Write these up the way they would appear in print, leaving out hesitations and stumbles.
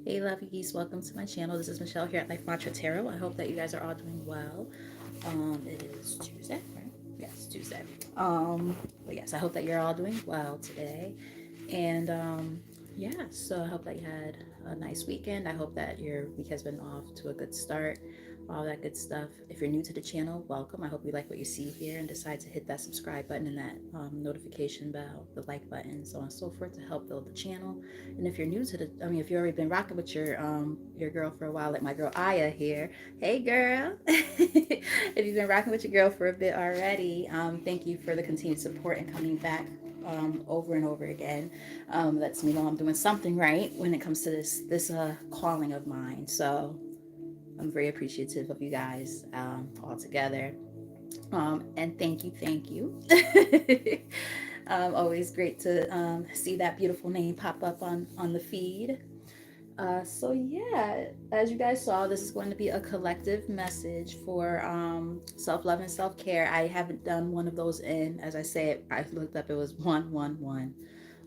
Hey lovies, welcome to my channel. This is Michelle here at Life Mantra Tarot. I hope that you guys are all doing well. It is Tuesday, right? Yes, Tuesday. But yes, I hope that you're all doing well today. And yeah, so I hope that you had a nice weekend. I hope that your week has been off to a good start, all that good stuff. If you're new to the channel, welcome. I hope you like what you see here and decide to hit that subscribe button and that notification bell, the like button, so on and so forth to help build the channel. And if you're new to the, if you've already been rocking with your girl for a while, like my girl Aya here, hey girl. If you've been rocking with your girl for a bit already, thank you for the continued support and coming back over and over again. Lets me know I'm doing something right when it comes to this calling of mine. So I'm very appreciative of you guys all together. And thank you. Always great to see that beautiful name pop up on the feed. So yeah, as you guys saw, this is going to be a collective message for self-love and self-care. I haven't done one of those in, as I say, I looked up, it was 111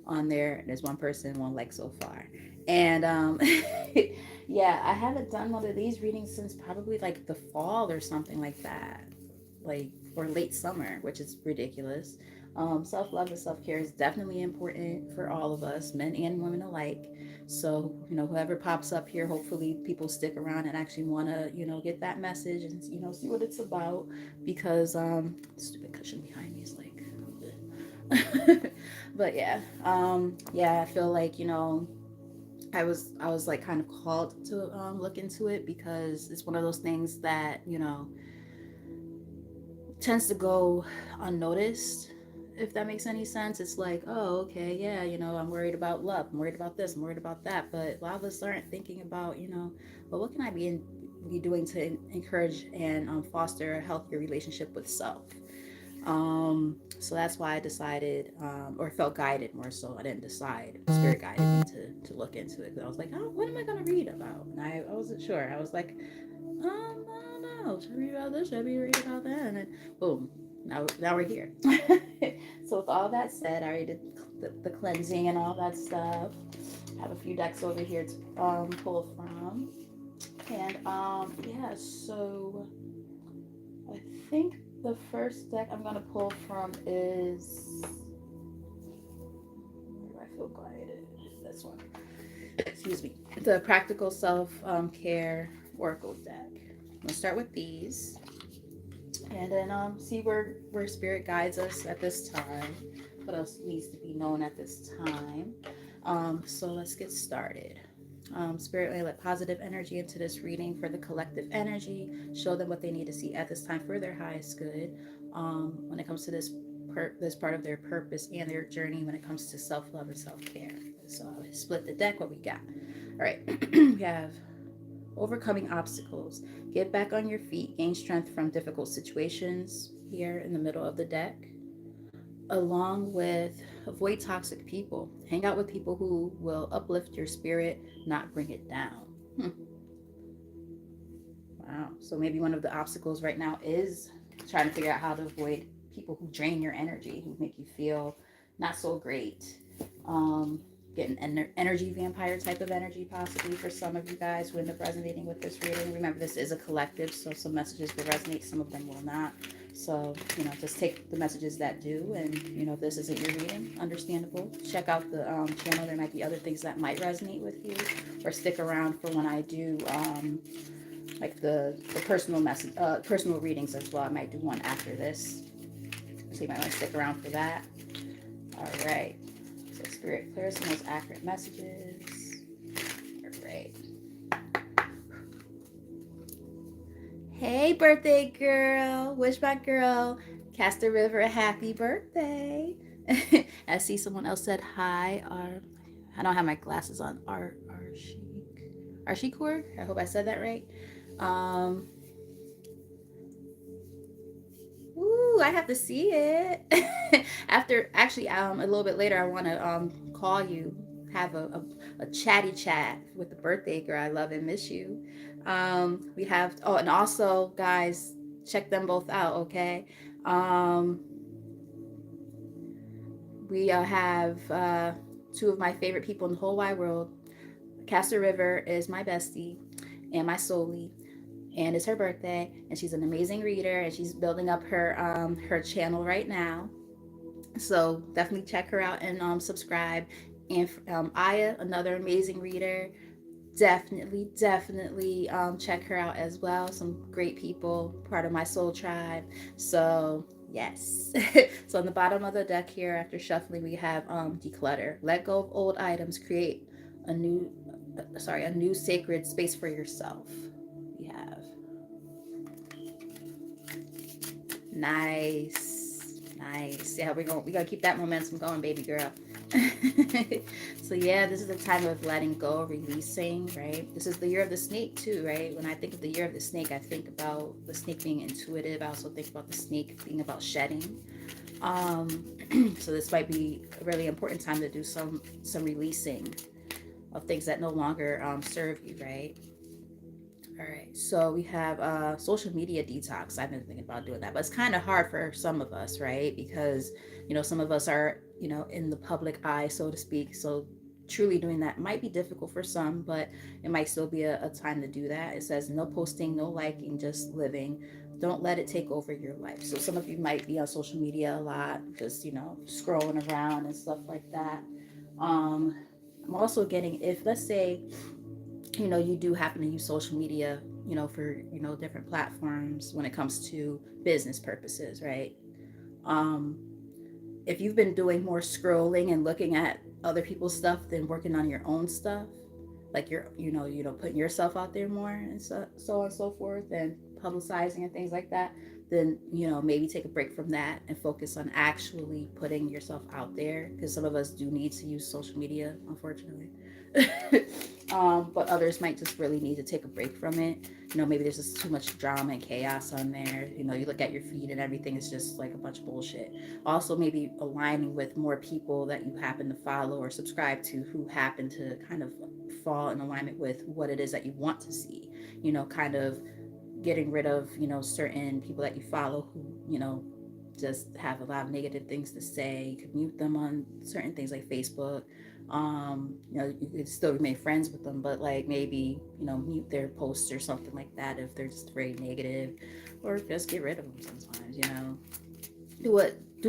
on there. There's one person, one like so far. And yeah, I haven't done one of these readings since probably like the fall or something like that, like, or late summer, which is ridiculous. Self-love and self-care is definitely important for all of us, men and women alike. So, whoever pops up here, hopefully people stick around and actually want to, get that message and, see what it's about, because stupid cushion behind me is like, but yeah, yeah, I feel like, I was like kind of called to look into it because it's one of those things that, tends to go unnoticed, if that makes any sense. It's like, oh, okay, yeah, I'm worried about love, I'm worried about this, I'm worried about that, but a lot of us aren't thinking about, well, what can I be doing to encourage and foster a healthier relationship with self. So that's why I decided, or felt guided more so. I didn't decide. Spirit guided me to look into it. Because I was like, oh, what am I going to read about? And I wasn't sure. I was like, I don't know. Should I read about this? Should I read about that? And then, boom, now we're here. So with all that said, I already did the cleansing and all that stuff. I have a few decks over here to pull from. And yeah, so I think the first deck I'm going to pull from is, where do I feel guided? This one. Excuse me. The Practical Self Care Oracle deck. I'm going to start with these and then see where spirit guides us at this time. What else needs to be known at this time? So let's get started. Spirit may let positive energy into this reading for the collective energy. Show them what they need to see at this time for their highest good. When it comes to this part of their purpose and their journey, when it comes to self-love and self-care. So I'll split the deck. What we got? All right. We have overcoming obstacles. Get back on your feet. Gain strength from difficult situations. Here in the middle of the deck, along with avoid toxic people. Hang out with people who will uplift your spirit, not bring it down. Wow. So maybe one of the obstacles right now is trying to figure out how to avoid people who drain your energy, who make you feel not so great. Get an energy vampire type of energy possibly for some of you guys who end up resonating with this reading. Remember, this is a collective, so some messages will resonate, some of them will not. So, just take the messages that do, and, if this isn't your reading, understandable. Check out the channel. There might be other things that might resonate with you, or stick around for when I do like the personal message, personal readings as well. I might do one after this, so you might want to stick around for that. All right. So Spirit, clear some most accurate messages. All right. Hey, birthday girl. Wish my girl, Castor River, a happy birthday. I see someone else said hi. I don't have my glasses on. Arshikur? I hope I said that right. Ooh, I have to see it. After, actually, a little bit later, I want to call you, have a chatty chat with the birthday girl. I love and miss you. We have, oh, and also, guys, check them both out, okay? We have two of my favorite people in the whole wide world, Castor River is my bestie and my soulmate, and it's her birthday, and she's an amazing reader, and she's building up her channel right now. So definitely check her out and subscribe. And Aya, another amazing reader, definitely check her out as well. Some great people, part of my soul tribe. So yes. So on the bottom of the deck here, after shuffling, we have declutter, let go of old items, create a new a new sacred space for yourself. We have nice. Yeah, we're gonna keep that momentum going, baby girl. So yeah, this is a time of letting go, releasing, right? This is the year of the snake too, right? When I think of the year of the snake, I think about the snake being intuitive. I also think about the snake being about shedding. Um, so this might be a really important time to do some releasing of things that no longer serve you, right? All right, so we have social media detox. I've been thinking about doing that, but it's kind of hard for some of us, right? Because, some of us are, in the public eye, so to speak. So truly doing that might be difficult for some, but it might still be a time to do that. It says no posting, no liking, just living. Don't let it take over your life. So some of you might be on social media a lot, just, scrolling around and stuff like that. Um, I'm also getting, if let's say, you do happen to use social media, for, different platforms when it comes to business purposes, right? Um, if you've been doing more scrolling and looking at other people's stuff than working on your own stuff, like you're, putting yourself out there more and so on and so forth, and publicizing and things like that, then, maybe take a break from that and focus on actually putting yourself out there, because some of us do need to use social media, unfortunately. But others might just really need to take a break from it. Maybe there's just too much drama and chaos on there. You look at your feed and everything is just like a bunch of bullshit. Also, maybe aligning with more people that you happen to follow or subscribe to who happen to kind of fall in alignment with what it is that you want to see. Kind of getting rid of, certain people that you follow who, just have a lot of negative things to say. You could mute them on certain things like Facebook. You could still remain friends with them, but like maybe, mute their posts or something like that if they're just very negative, or just get rid of them sometimes, do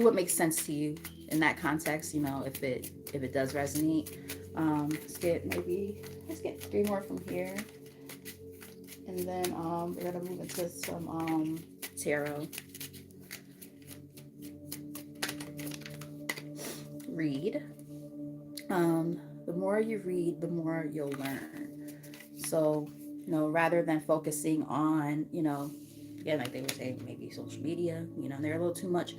what makes sense to you in that context, if it does resonate. Let's get 3 more from here. And then we're gonna move into some tarot. Read. The more you read, the more you'll learn. So, rather than focusing on, again, like they were saying, maybe social media, they're a little too much.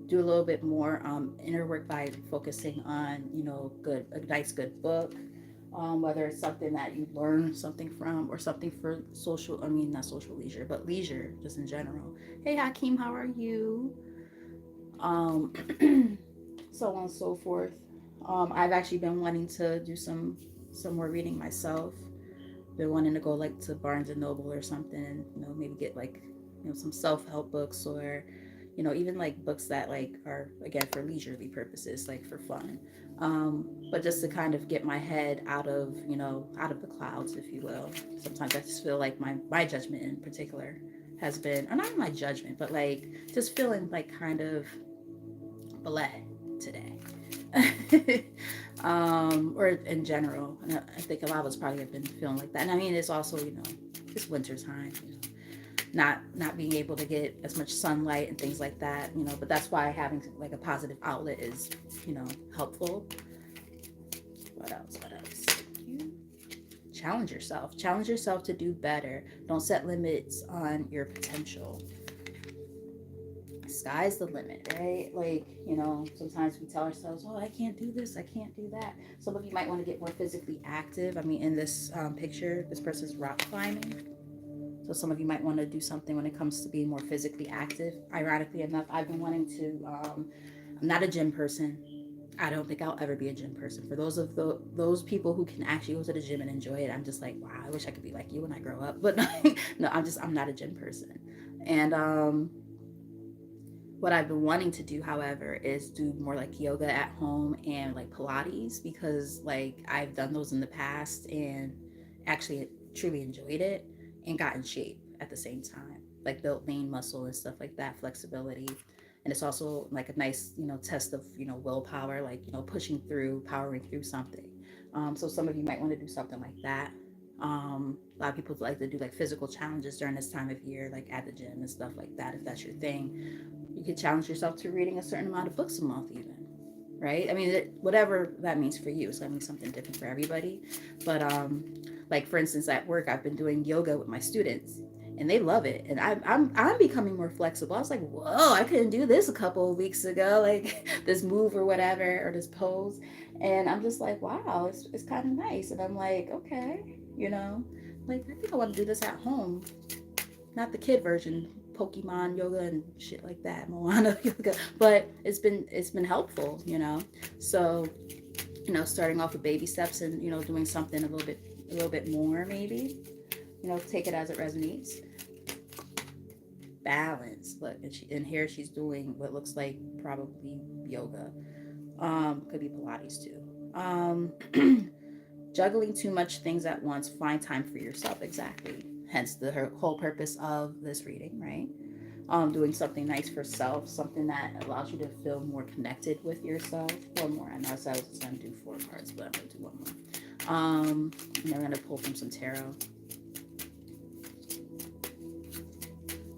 Do a little bit more inner work by focusing on, a nice, good book. Whether it's something that you learn something from, or something for not social leisure, but leisure just in general. Hey Hakeem, how are you? Um, so on and so forth. I've actually been wanting to do some more reading myself. Been wanting to go like to Barnes and Noble or something, and maybe get like some self-help books, or even like books that like are again for leisurely purposes, like for fun. But just to kind of get my head out of the clouds, if you will. Sometimes I just feel like my judgment in particular has been, or not my judgment, but like just feeling like kind of bleh today. Or in general. And I think a lot of us probably have been feeling like that. And I mean, it's also, it's winter time, not being able to get as much sunlight and things like that, but that's why having like a positive outlet is, helpful. What else? Challenge yourself to do better. Don't set limits on your potential. Sky's the limit, right? Like, sometimes we tell ourselves, oh, I can't do this, I can't do that. Some of you might want to get more physically active. I mean, in this picture, this person's rock climbing. So some of you might want to do something when it comes to being more physically active. Ironically enough, I've been wanting to, I'm not a gym person. I don't think I'll ever be a gym person. For those people who can actually go to the gym and enjoy it, I'm just like, wow, I wish I could be like you when I grow up. But no, I'm not a gym person. And What I've been wanting to do, however, is do more like yoga at home and like Pilates, because like I've done those in the past and actually truly enjoyed it and got in shape at the same time, like built lean muscle and stuff like that, flexibility. And it's also like a nice, test of, willpower, like, pushing through, powering through something. So some of you might want to do something like that. A lot of people like to do like physical challenges during this time of year, like at the gym and stuff like that, if that's your thing. You could challenge yourself to reading a certain amount of books a month, even, right? I mean, whatever that means for you, it's gonna mean something different for everybody. But like for instance, at work, I've been doing yoga with my students, and they love it. And I'm becoming more flexible. I was like, whoa, I couldn't do this a couple of weeks ago, like this move or whatever, or this pose. And I'm just like, wow, it's kind of nice. And I'm like, okay, like I think I want to do this at home, not the kid version, Pokemon yoga and shit like that, Moana yoga. But it's been helpful, So, starting off with baby steps and doing something a little bit more, maybe. Take it as it resonates. Balance. Look, and here she's doing what looks like probably yoga. Could be Pilates too. Juggling too much things at once. Find time for yourself. Exactly. Hence the whole purpose of this reading, right? Doing something nice for self, something that allows you to feel more connected with yourself. One more. I know I said I was going to do 4 cards, but I'm going to do one more. And then we're going to pull from some tarot.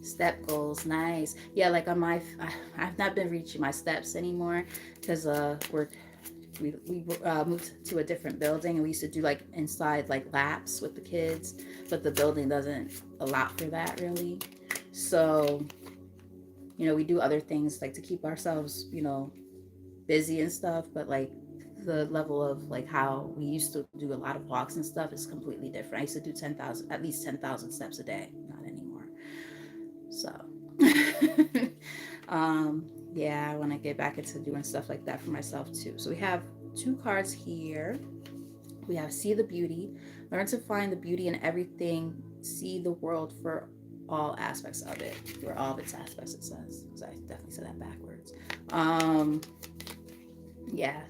Step goals, nice. Yeah, like on I've not been reaching my steps anymore because we moved to a different building, and we used to do like inside like laps with the kids, but the building doesn't allow for that really. So we do other things like to keep ourselves busy and stuff, but like the level of like how we used to do a lot of walks and stuff is completely different. I used to do 10,000, at least 10,000 steps a day, not anymore. So yeah, I want to get back into doing stuff like that for myself too. So we have 2 cards here. We have see the beauty, learn to find the beauty in everything, see the world for all aspects of it, for all of its aspects, it says. So I definitely said that backwards. Yeah,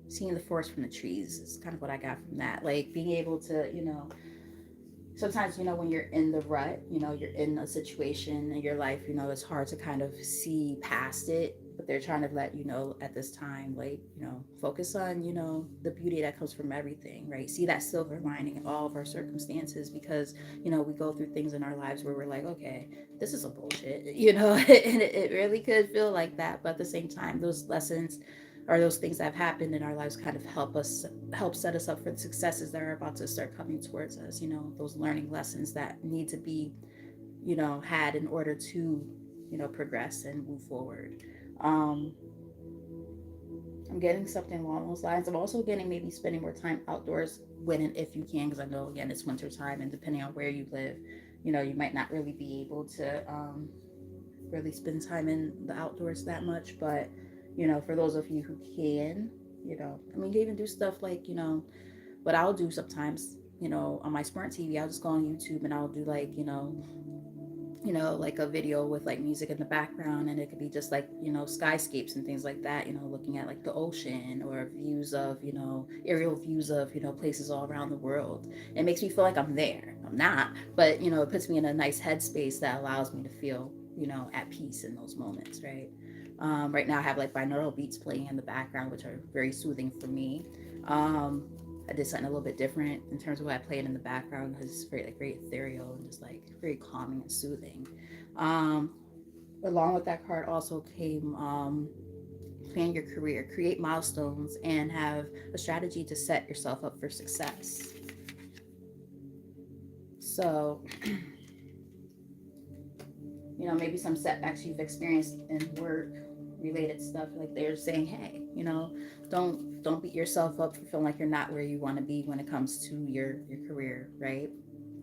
seeing the forest from the trees is kind of what I got from that. Like being able to, sometimes, when you're in the rut, you're in a situation in your life, it's hard to kind of see past it, but they're trying to let you know at this time, like, focus on, the beauty that comes from everything, right? See that silver lining in all of our circumstances, because, we go through things in our lives where we're like, okay, this is a bullshit, and it really could feel like that. But at the same time, those lessons or those things that have happened in our lives kind of help set us up for the successes that are about to start coming towards us, those learning lessons that need to be had in order to progress and move forward. um I'm getting something along those lines. I'm also getting maybe spending more time outdoors when and if you can, because I know again it's winter time, and depending on where you live, you might not really be able to really spend time in the outdoors that much. But for those of you who can, I mean, you can even do stuff like, what I'll do sometimes, on my smart TV, I'll just go on YouTube and I'll do like, like a video with like music in the background, and it could be just like, skyscapes and things like that, looking at like the ocean, or views of, aerial views of, places all around the world. It makes me feel like I'm there. I'm not, but, it puts me in a nice headspace that allows me to feel, at peace in those moments, right? Right now I have like binaural beats playing in the background, which are very soothing for me. I did something a little bit different in terms of what I played in the background, because it's very ethereal and just like very calming and soothing. Um, Along with that card also came plan your career, create milestones, and have a strategy to set yourself up for success. So, maybe some setbacks you've experienced in work related stuff, like they're saying, hey, don't beat yourself up for feeling like you're not where you want to be when it comes to your career, right?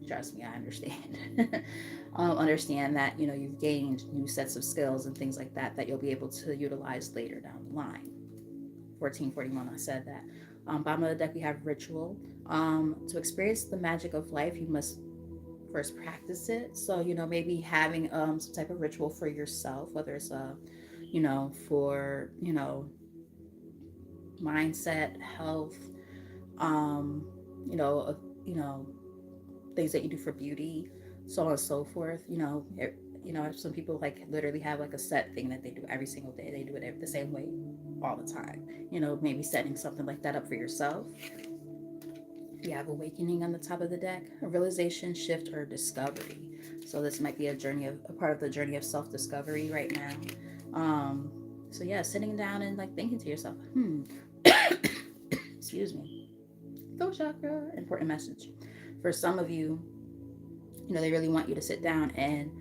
Trust me, I understand. Understand that you've gained new sets of skills and things like that you'll be able to utilize later down the line. 1441, I said that. Bottom of the deck we have ritual. To experience the magic of life, you must first practice it. So, maybe having some type of ritual for yourself, whether it's for, mindset, health, um, you know, uh, you know, things that you do for beauty, so on and so forth. Some people like literally have like a set thing that they do every single day. They do it the same way all the time. Maybe setting something like that up for yourself. You have awakening on the top of the deck, a realization, shift, or discovery. So this might be a part of the journey of self-discovery right now. So yeah, sitting down and like thinking to yourself, excuse me, throat chakra, important message. For some of you, they really want you to sit down and,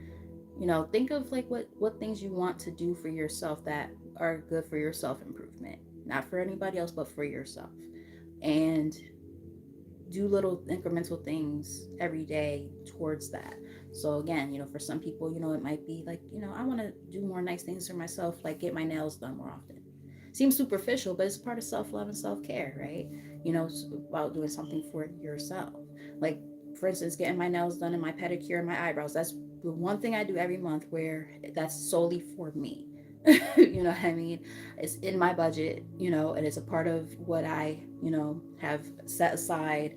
think of like what things you want to do for yourself that are good for your self improvement, not for anybody else, but for yourself. And do little incremental things every day towards that. So again, for some people, it might be like, I want to do more nice things for myself, like get my nails done more often. Seems superficial, but it's part of self-love and self-care, right? It's about doing something for yourself. Like, for instance, getting my nails done and my pedicure and my eyebrows. That's the one thing I do every month where that's solely for me. You know what I mean? It's in my budget, and it's a part of what I, have set aside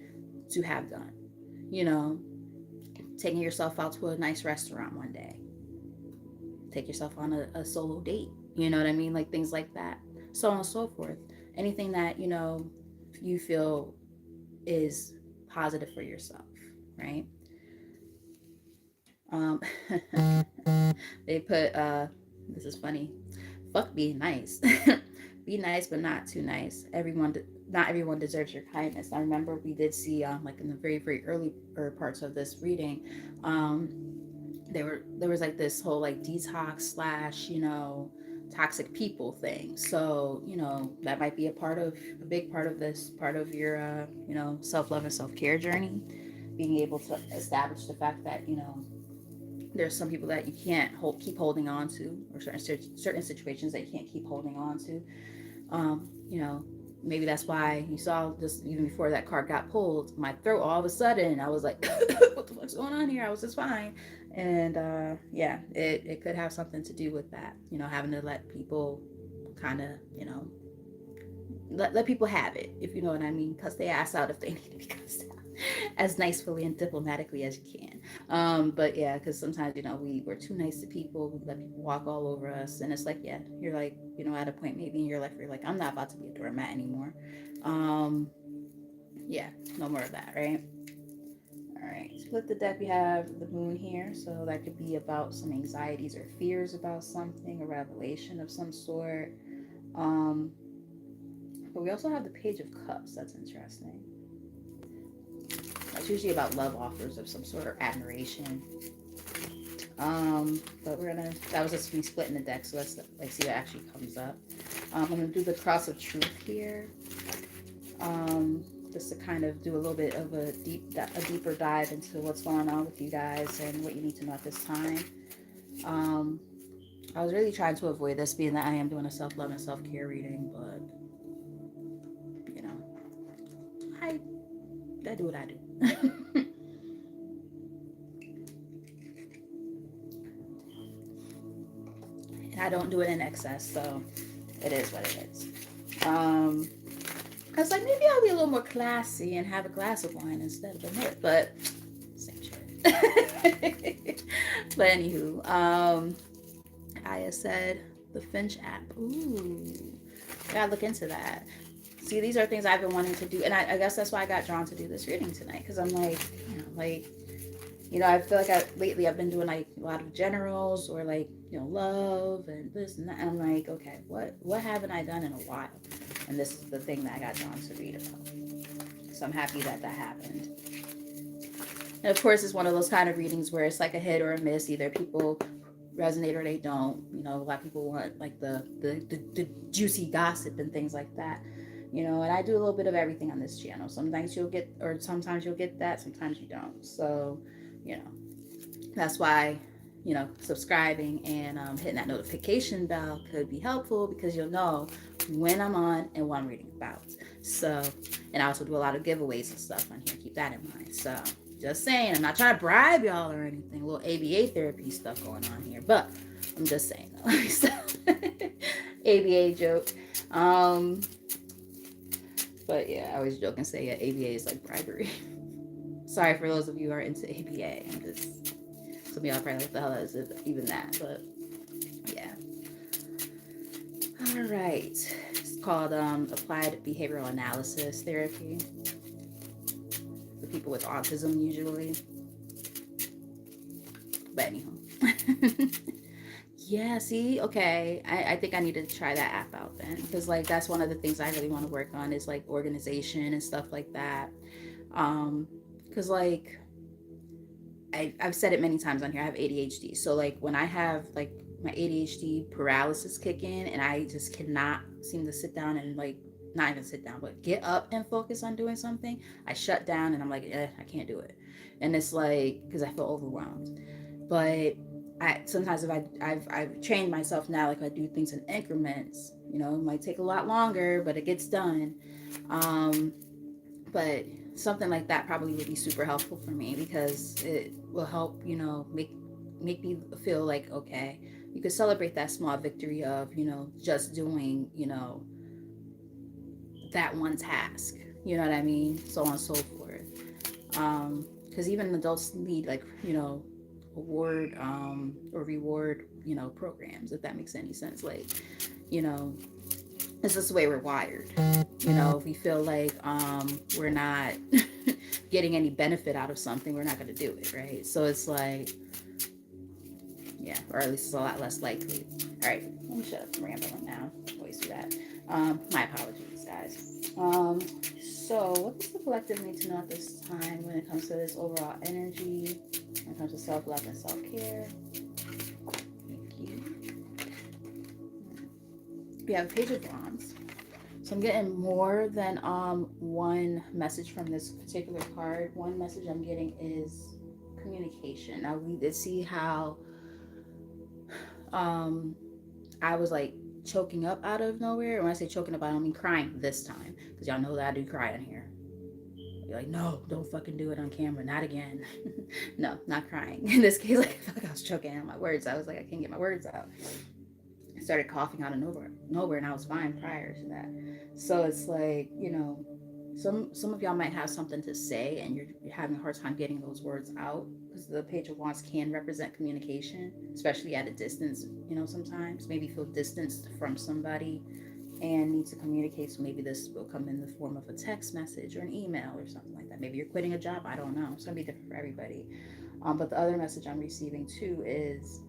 to have done. You know, taking yourself out to a nice restaurant one day, take yourself on a solo date, you know what I mean? Like things like that, so on and so forth. Anything that, you feel is positive for yourself, right? Um, they put, this is funny, fuck being nice. Be nice, but not too nice. Not everyone deserves your kindness. I remember we did see, like in the very, very early parts of this reading, there was like this whole like detox slash, toxic people thing. So, that might be a big part of this, part of your, self love and self care journey. Being able to establish the fact that, there's some people that you can't keep holding on to, or certain situations that you can't keep holding on to. Maybe that's why you saw just even before that card got pulled, my throat all of a sudden, I was like, what the fuck's going on here? I was just fine. And yeah, it could have something to do with that, having to let people kind of, let people have it, if you know what I mean, cuss their ass out if they need to be cussed out as nicely and diplomatically as you can. But yeah, because sometimes, we're too nice to people. We let people walk all over us. And it's like, yeah, you're like, at a point maybe in your life where you're like, I'm not about to be a doormat anymore. Yeah, no more of that, right? All right, split the deck. We have the moon here. So that could be about some anxieties or fears about something, a revelation of some sort. But we also have the Page of Cups. That's interesting. That's usually about love offers of some sort or admiration. But that was just me splitting the deck, so let's like see what actually comes up. I'm gonna do the Cross of Truth here. Just to kind of do a little bit of a deeper dive into what's going on with you guys and what you need to know at this time. I was really trying to avoid this, being that I am doing a self-love and self-care reading, but I do what I do. And I don't do it in excess, so it is what it is. I was like, maybe I'll be a little more classy and have a glass of wine instead of a nip, but same shit. But anywho, Aya said the Finch app. Ooh, I gotta look into that. See, these are things I've been wanting to do, and I guess that's why I got drawn to do this reading tonight, because I'm like, I feel like lately I've been doing like a lot of generals or like, love and this and that, and I'm like, okay, what haven't I done in a while? And this is the thing that I got drawn to read about. So I'm happy that happened. And of course, it's one of those kind of readings where it's like a hit or a miss. Either people resonate or they don't. A lot of people want like the juicy gossip and things like that. And I do a little bit of everything on this channel. Sometimes you'll get that, sometimes you don't. So, that's why, subscribing and hitting that notification bell could be helpful, because you'll know when I'm on and what I'm reading about. So, and I also do a lot of giveaways and stuff on here. Keep that in mind. So, Just saying. I'm not trying to bribe y'all or anything. A little ABA therapy stuff going on here. But I'm just saying. So, ABA joke. But yeah, I always joke and say, yeah, ABA is like bribery. Sorry for those of you who are into ABA. I'm just, some of y'all are probably like, what the hell is it, even that? But yeah. All right. It's called applied behavioral analysis therapy for people with autism usually. But anyhow. Yeah, see, okay. I think I need to try that app out then. Because like that's one of the things I really want to work on is like organization and stuff like that. Because like I've said it many times on here, I have ADHD. So like when I have like my ADHD paralysis kick in and I just cannot seem to sit down and like not even sit down, but get up and focus on doing something, I shut down and I'm like, I can't do it. And it's like because I feel overwhelmed. But I sometimes if I've trained myself now, like I do things in increments. You know, it might take a lot longer, but it gets done. Um, but something like that probably would be super helpful for me because it will help, you know, make me feel like okay, you could celebrate that small victory of, you know, just doing, you know, that one task. You know what I mean? So on and so forth. Because even adults need like, you know, award or reward, you know, programs, if that makes any sense. Like, you know, it's just the way we're wired. You know, if we feel like we're not getting any benefit out of something, we're not going to do it, right? So it's like, yeah, or at least it's a lot less likely. All right, let me shut up. I'm rambling now. Always do that. My apologies, guys. So what does the collective need to know at this time when it comes to this overall energy, when it comes to self-love and self-care? Thank you. We have a Page of Wands. So I'm getting more than one message from this particular card. One message I'm getting is communication. Now we did see how I was like choking up out of nowhere. When I say choking up, I don't mean crying this time, because y'all know that I do cry in here. You're like, no, don't fucking do it on camera, not again. No, not crying. In this case, like I felt like I was choking on my words. I was like, I can't get my words out. I started coughing out of nowhere, and I was fine prior to that. So it's like, you know, some of y'all might have something to say, and you're having a hard time getting those words out because the Page of Wands can represent communication, especially at a distance. You know, sometimes maybe feel distanced from somebody and need to communicate. So maybe this will come in the form of a text message or an email or something like that. Maybe you're quitting a job. I don't know. It's gonna be different for everybody. But the other message I'm receiving too is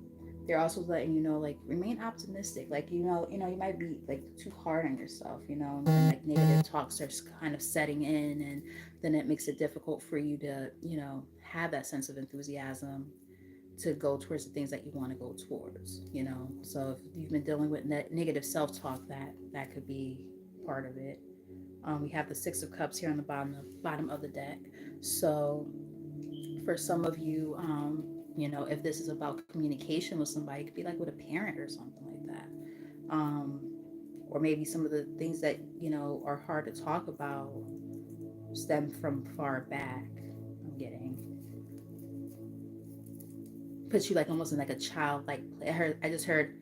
they're also letting you know, like, remain optimistic. Like, you might be like too hard on yourself, you know, and like negative talk starts kind of setting in, and then it makes it difficult for you to, you know, have that sense of enthusiasm to go towards the things that you want to go towards, you know. So if you've been dealing with negative self-talk, that could be part of it. We have the Six of Cups here on the bottom of the deck. So for some of you, you know, if this is about communication with somebody, it could be like with a parent or something like that. Or maybe some of the things that, you know, are hard to talk about stem from far back. I'm getting puts you like almost in like a child like I just heard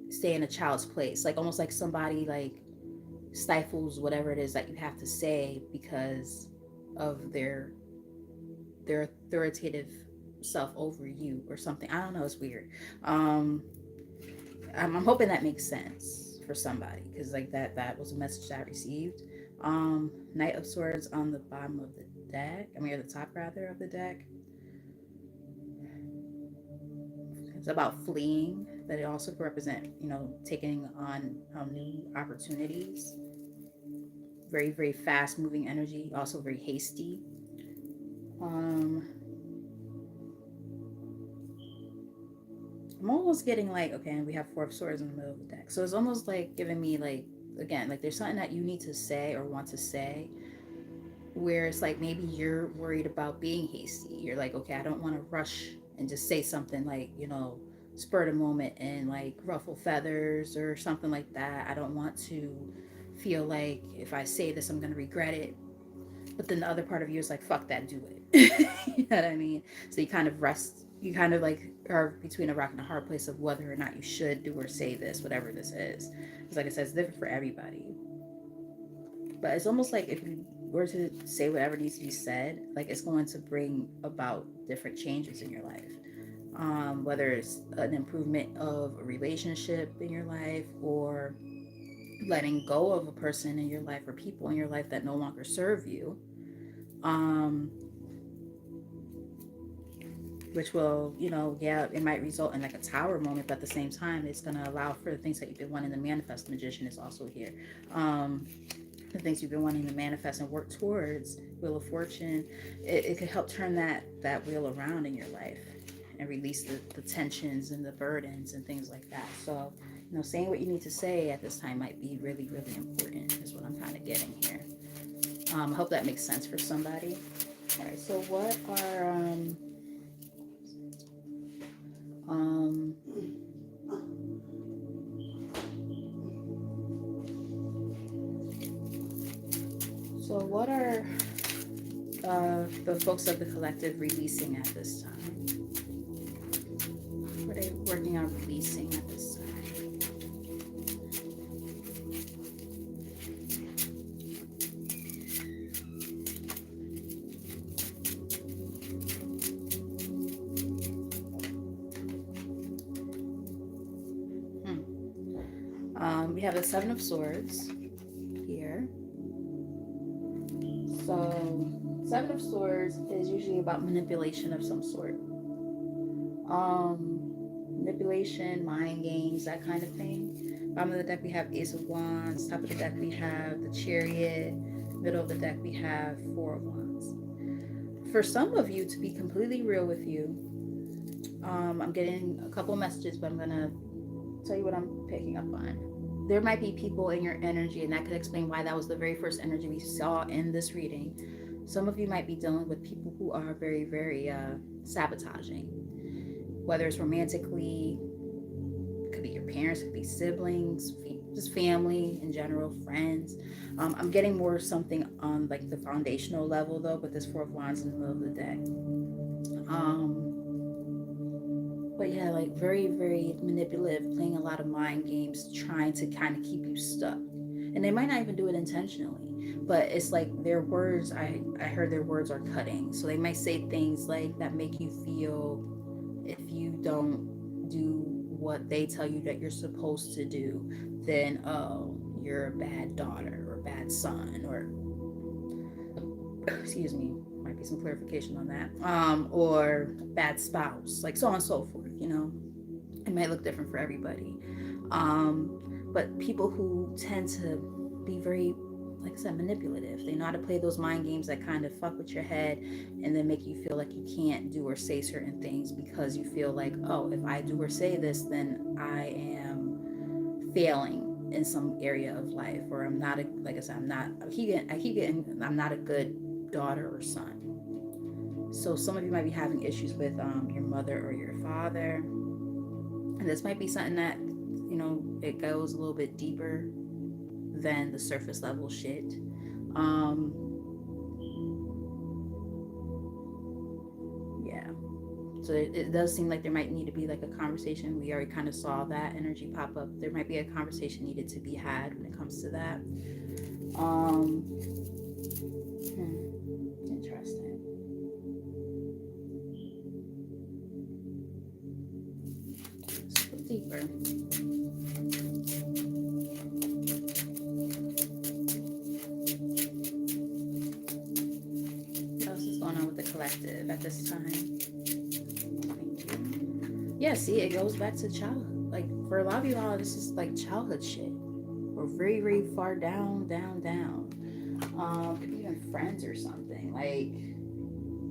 stay in a child's place, like almost like somebody like stifles whatever it is that you have to say because of their authoritative self over you or something. I don't know, it's weird. I'm hoping that makes sense for somebody, because like that was a message that I received. Knight of Swords on the bottom of the deck, I mean, or the top rather of the deck. It's about fleeing, but it also could represent, you know, taking on new opportunities. Very, very fast moving energy, also very hasty. I'm almost getting like, okay, and we have Four of Swords in the middle of the deck. So it's almost like giving me like, again, like there's something that you need to say or want to say where it's like maybe you're worried about being hasty. You're like, okay, I don't want to rush and just say something like, you know, spur the moment and like ruffle feathers or something like that. I don't want to feel like if I say this, I'm going to regret it. But then the other part of you is like, fuck that, do it. You know what I mean? So you kind of rest, you kind of like are between a rock and a hard place of whether or not you should do or say this, whatever this is. Because like I said, it's different for everybody. But it's almost like if you were to say whatever needs to be said, like it's going to bring about different changes in your life. Whether it's an improvement of a relationship in your life or letting go of a person in your life or people in your life that no longer serve you, um, which will, yeah, it might result in like a tower moment, but at the same time, it's going to allow for the things that you've been wanting to manifest. The magician is also here. The things you've been wanting to manifest and work towards, Wheel of Fortune, it could help turn that wheel around in your life and release the tensions and the burdens and things like that. So, saying what you need to say at this time might be really, really important, is what I'm kind of getting here. I hope that makes sense for somebody. All right, so what are um so what are the folks of the collective releasing at this time? What are they working on releasing at this time? We have the Seven of Swords here. So, Seven of Swords is usually about manipulation of some sort. Manipulation, mind games, that kind of thing. Bottom of the deck we have Ace of Wands. Top of the deck we have the Chariot. Middle of the deck we have Four of Wands. For some of you, to be completely real with you, I'm getting a couple messages, but I'm gonna tell you what I'm picking up on. There might be people in your energy, and that could explain why that was the very first energy we saw in this reading. Some of you might be dealing with people who are very, very sabotaging, whether it's romantically, it could be your parents, it could be siblings, just family in general, friends. I'm getting more something on like the foundational level though, with this Four of Wands in the middle of the deck. But yeah, like very, very manipulative, playing a lot of mind games, trying to kind of keep you stuck. And they might not even do it intentionally, but it's like their words, I heard their words are cutting. So they might say things like that make you feel if you don't do what they tell you that you're supposed to do, then oh, you're a bad daughter or a bad son, or excuse me, might be some clarification on that, or bad spouse, like so on and so forth. It might look different for everybody, but people who tend to be very, like I said, manipulative, they know how to play those mind games that kind of fuck with your head and then make you feel like you can't do or say certain things because you feel like, oh, if I do or say this, then I am failing in some area of life, or I'm not like I said, I keep getting I'm not a good daughter or son. So some of you might be having issues with your mother or your father, and this might be something that it goes a little bit deeper than the surface level shit. Yeah. So it does seem like there might need to be like a conversation. We already kind of saw that energy pop up. There might be a conversation needed to be had when it comes to that. Interesting. Let's go deeper. What else is going on with the collective at this time? Yeah, see, it goes back to childhood. Like for a lot of you all, this is like childhood shit. We're very, very far down. Even friends or something, like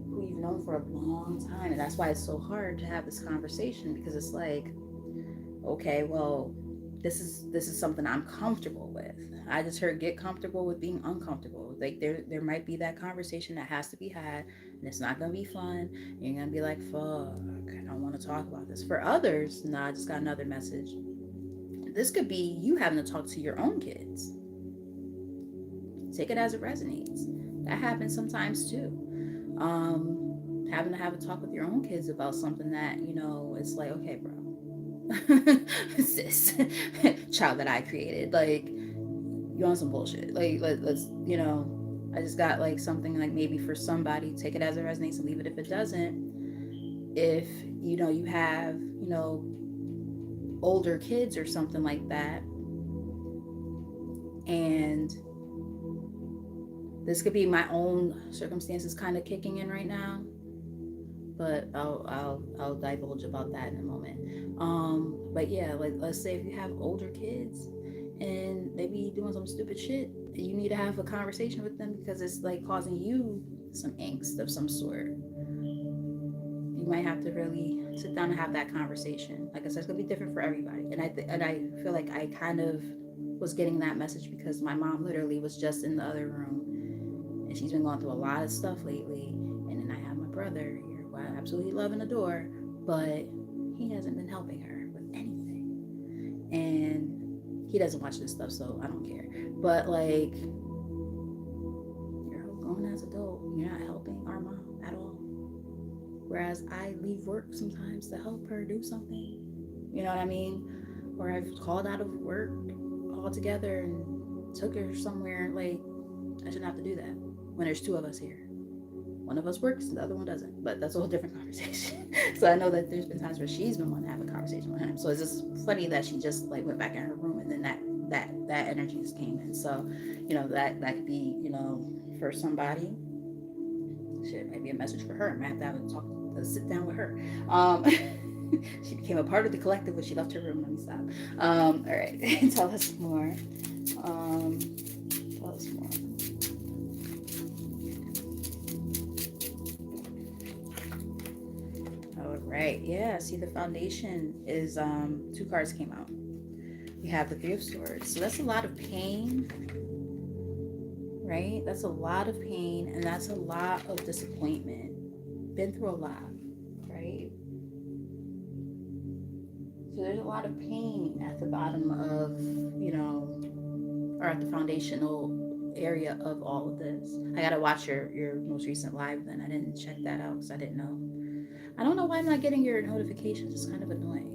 who you've known for a long time. And that's why it's so hard to have this conversation, because it's like, okay, well, this is something I'm comfortable with. I just heard get comfortable with being uncomfortable. Like there might be that conversation that has to be had, and it's not gonna be fun. You're gonna be like, fuck, I don't want to talk about this. For others, nah, I just got another message. This could be you having to talk to your own kids. Take it as it resonates. That happens sometimes too. Having to have a talk with your own kids about something that, it's like, okay, bro, sis, child that I created, like, you on some bullshit. Like, let's, I just got like something like maybe for somebody, take it as it resonates and leave it if it doesn't. If, you have, older kids or something like that, and this could be my own circumstances kind of kicking in right now, but I'll divulge about that in a moment. But yeah, like, let's say if you have older kids and they be doing some stupid shit, you need to have a conversation with them because it's like causing you some angst of some sort. You might have to really sit down and have that conversation. Like I said, it's gonna be different for everybody, and I feel like I kind of was getting that message because my mom literally was just in the other room, and she's been going through a lot of stuff lately. And then I have my brother here, who I absolutely love and adore, but he hasn't been helping her with anything, and he doesn't watch this stuff, so I don't care. But like, you're a grown ass adult, you're not helping our mom at all. Whereas I leave work sometimes to help her do something. You know what I mean? Or I've called out of work altogether and took her somewhere. Like, I shouldn't have to do that when there's two of us here. One of us works, the other one doesn't. But that's a whole different conversation. So I know that there's been times where she's been wanting to have a conversation with him. So it's just funny that she just like went back in her room, and then that energy just came in. So, that could be, for somebody. Shit, might be a message for her. I might have to talk, sit down with her. She became a part of the collective when she left her room. Let me stop. All right, tell us more. Tell us more. All right, yeah. See, the foundation is two cards came out. We have the Three of Swords, so that's a lot of pain, right? That's a lot of pain, and that's a lot of disappointment. Been through a lot, right? So there's a lot of pain at the bottom of, or at the foundational area of all of this. I gotta watch your most recent live then. I didn't check that out because I didn't know. I don't know why I'm not getting your notifications. It's kind of annoying.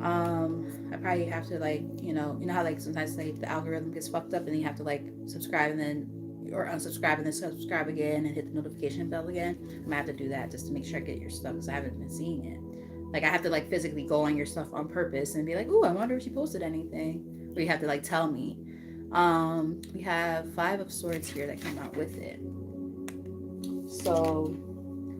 I probably have to, like, how like sometimes like the algorithm gets fucked up and you have to like subscribe and then or unsubscribe and then subscribe again and hit the notification bell again. I'm gonna have to do that just to make sure I get your stuff because I haven't been seeing it. Like, I have to like physically go on your stuff on purpose and be like, oh, I wonder if she posted anything. Or you have to like tell me. We have Five of Swords here that came out with it. So,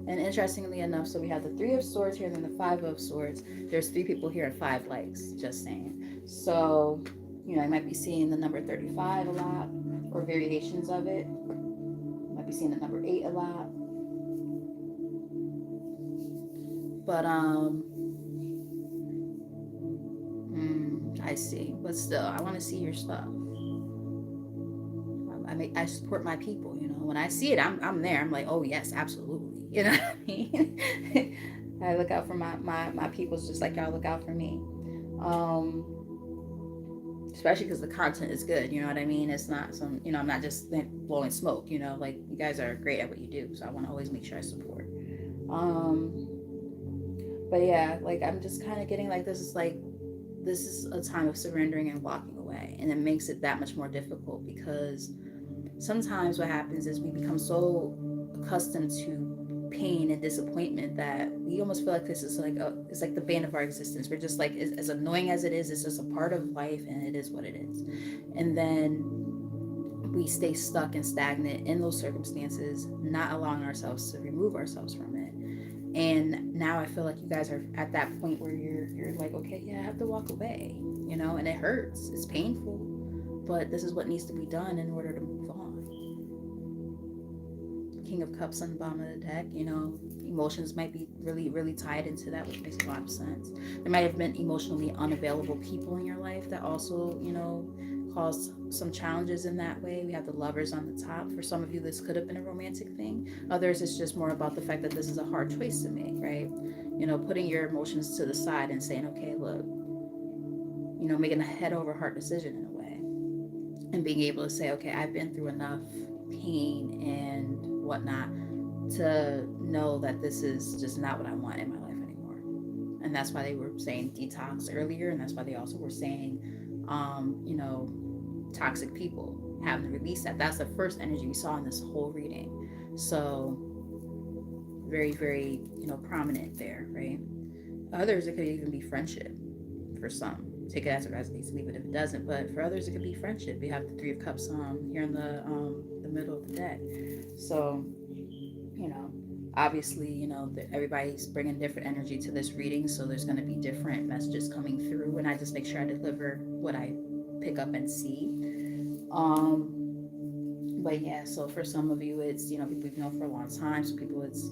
and interestingly enough, so we have the Three of Swords here and then the Five of Swords. There's three people here and 5 likes, just saying. So, you might be seeing the number 35 a lot or variations of it. You might be seeing the number 8 a lot. But, I see. But still, I want to see your stuff. I support my people, When I see it, I'm there. I'm like, oh, yes, absolutely. You know what I mean? I look out for my peoples just like y'all look out for me. Especially because the content is good, you know what I mean? It's not some, I'm not just blowing smoke, like, you guys are great at what you do, so I want to always make sure I support. But yeah, like, I'm just kind of getting like, this is a time of surrendering and walking away, and it makes it that much more difficult because sometimes what happens is we become so accustomed to pain and disappointment that we almost feel like this is like it's like the bane of our existence. We're just like, as annoying as it is, it's just a part of life and it is what it is. And then we stay stuck and stagnant in those circumstances, not allowing ourselves to remove ourselves from it. And now I feel like you guys are at that point where you're like, okay, yeah, I have to walk away, and it hurts, it's painful, but this is what needs to be done in order to move on. King of Cups on the bottom of the deck, emotions might be really, really tied into that, which makes a lot of sense. There might have been emotionally unavailable people in your life that also, caused some challenges in that way. We have the Lovers on the top. For some of you, this could have been a romantic thing. Others, it's just more about the fact that this is a hard choice to make, right? Putting your emotions to the side and saying, okay, look, making a head over heart decision in a way. And being able to say, okay, I've been through enough. pain and whatnot, to know that this is just not what I want in my life anymore. And that's why they were saying detox earlier, and that's why they also were saying, you know, toxic people, having to release that. That's the first energy we saw in this whole reading. So very, very, prominent there, right? Others, it could even be friendship for some. Take it as it resonates, leave it if it doesn't. But for others, it could be friendship. We have the Three of Cups here in the middle of the deck. So, you know, obviously, everybody's bringing different energy to this reading. So there's going to be different messages coming through. And I just make sure I deliver what I pick up and see. But yeah, so for some of you, it's, people you've known for a long time. Some people, it's,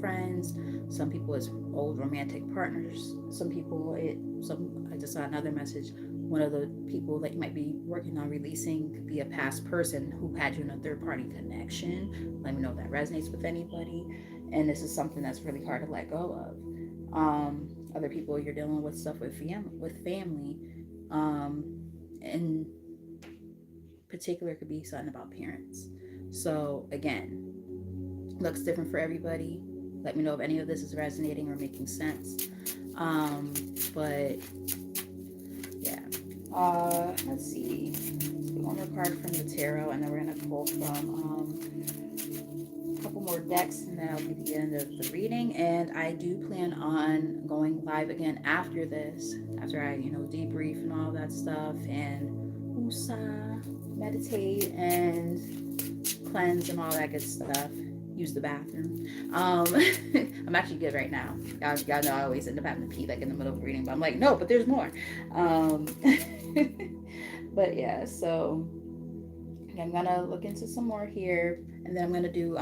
friends. Some people, it's old romantic partners. Some people, I just saw another message. One of the people that you might be working on releasing could be a past person who had you in a third party connection. Let me know if that resonates with anybody. And this is something that's really hard to let go of. Other people, you're dealing with stuff with family. In particular, it could be something about parents. So again, looks different for everybody. Let me know if any of this is resonating or making sense. But yeah. Let's see. Let's get one more card from the tarot, and then we're gonna pull from a couple more decks, and then that'll be the end of the reading. And I do plan on going live again after this, after I, debrief and all that stuff, and meditate and cleanse and all that good stuff. Use the bathroom. I'm actually good right now. Y'all know I always end up having to pee like in the middle of reading, but I'm like, no, but there's more. But yeah, so I'm gonna look into some more here, and then I'm gonna do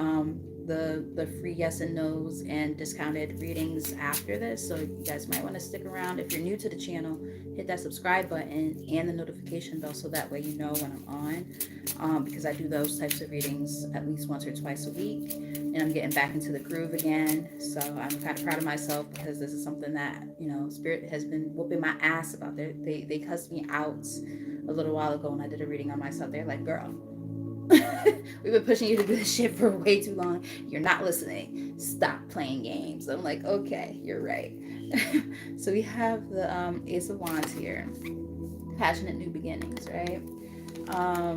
the free yes and no's and discounted readings after this. So you guys might want to stick around. If you're new to the channel, hit that subscribe button and the notification bell so that way you know when I'm on, because I do those types of readings at least once or twice a week, and I'm getting back into the groove again. So I'm kind of proud of myself, because this is something that Spirit has been whooping my ass about. They cussed me out a little while ago when I did a reading on myself. They're like, girl, we've been pushing you to do this shit for way too long. You're not listening. Stop playing games. I'm like, okay, you're right. So we have the Ace of Wands here. Passionate new beginnings, right? A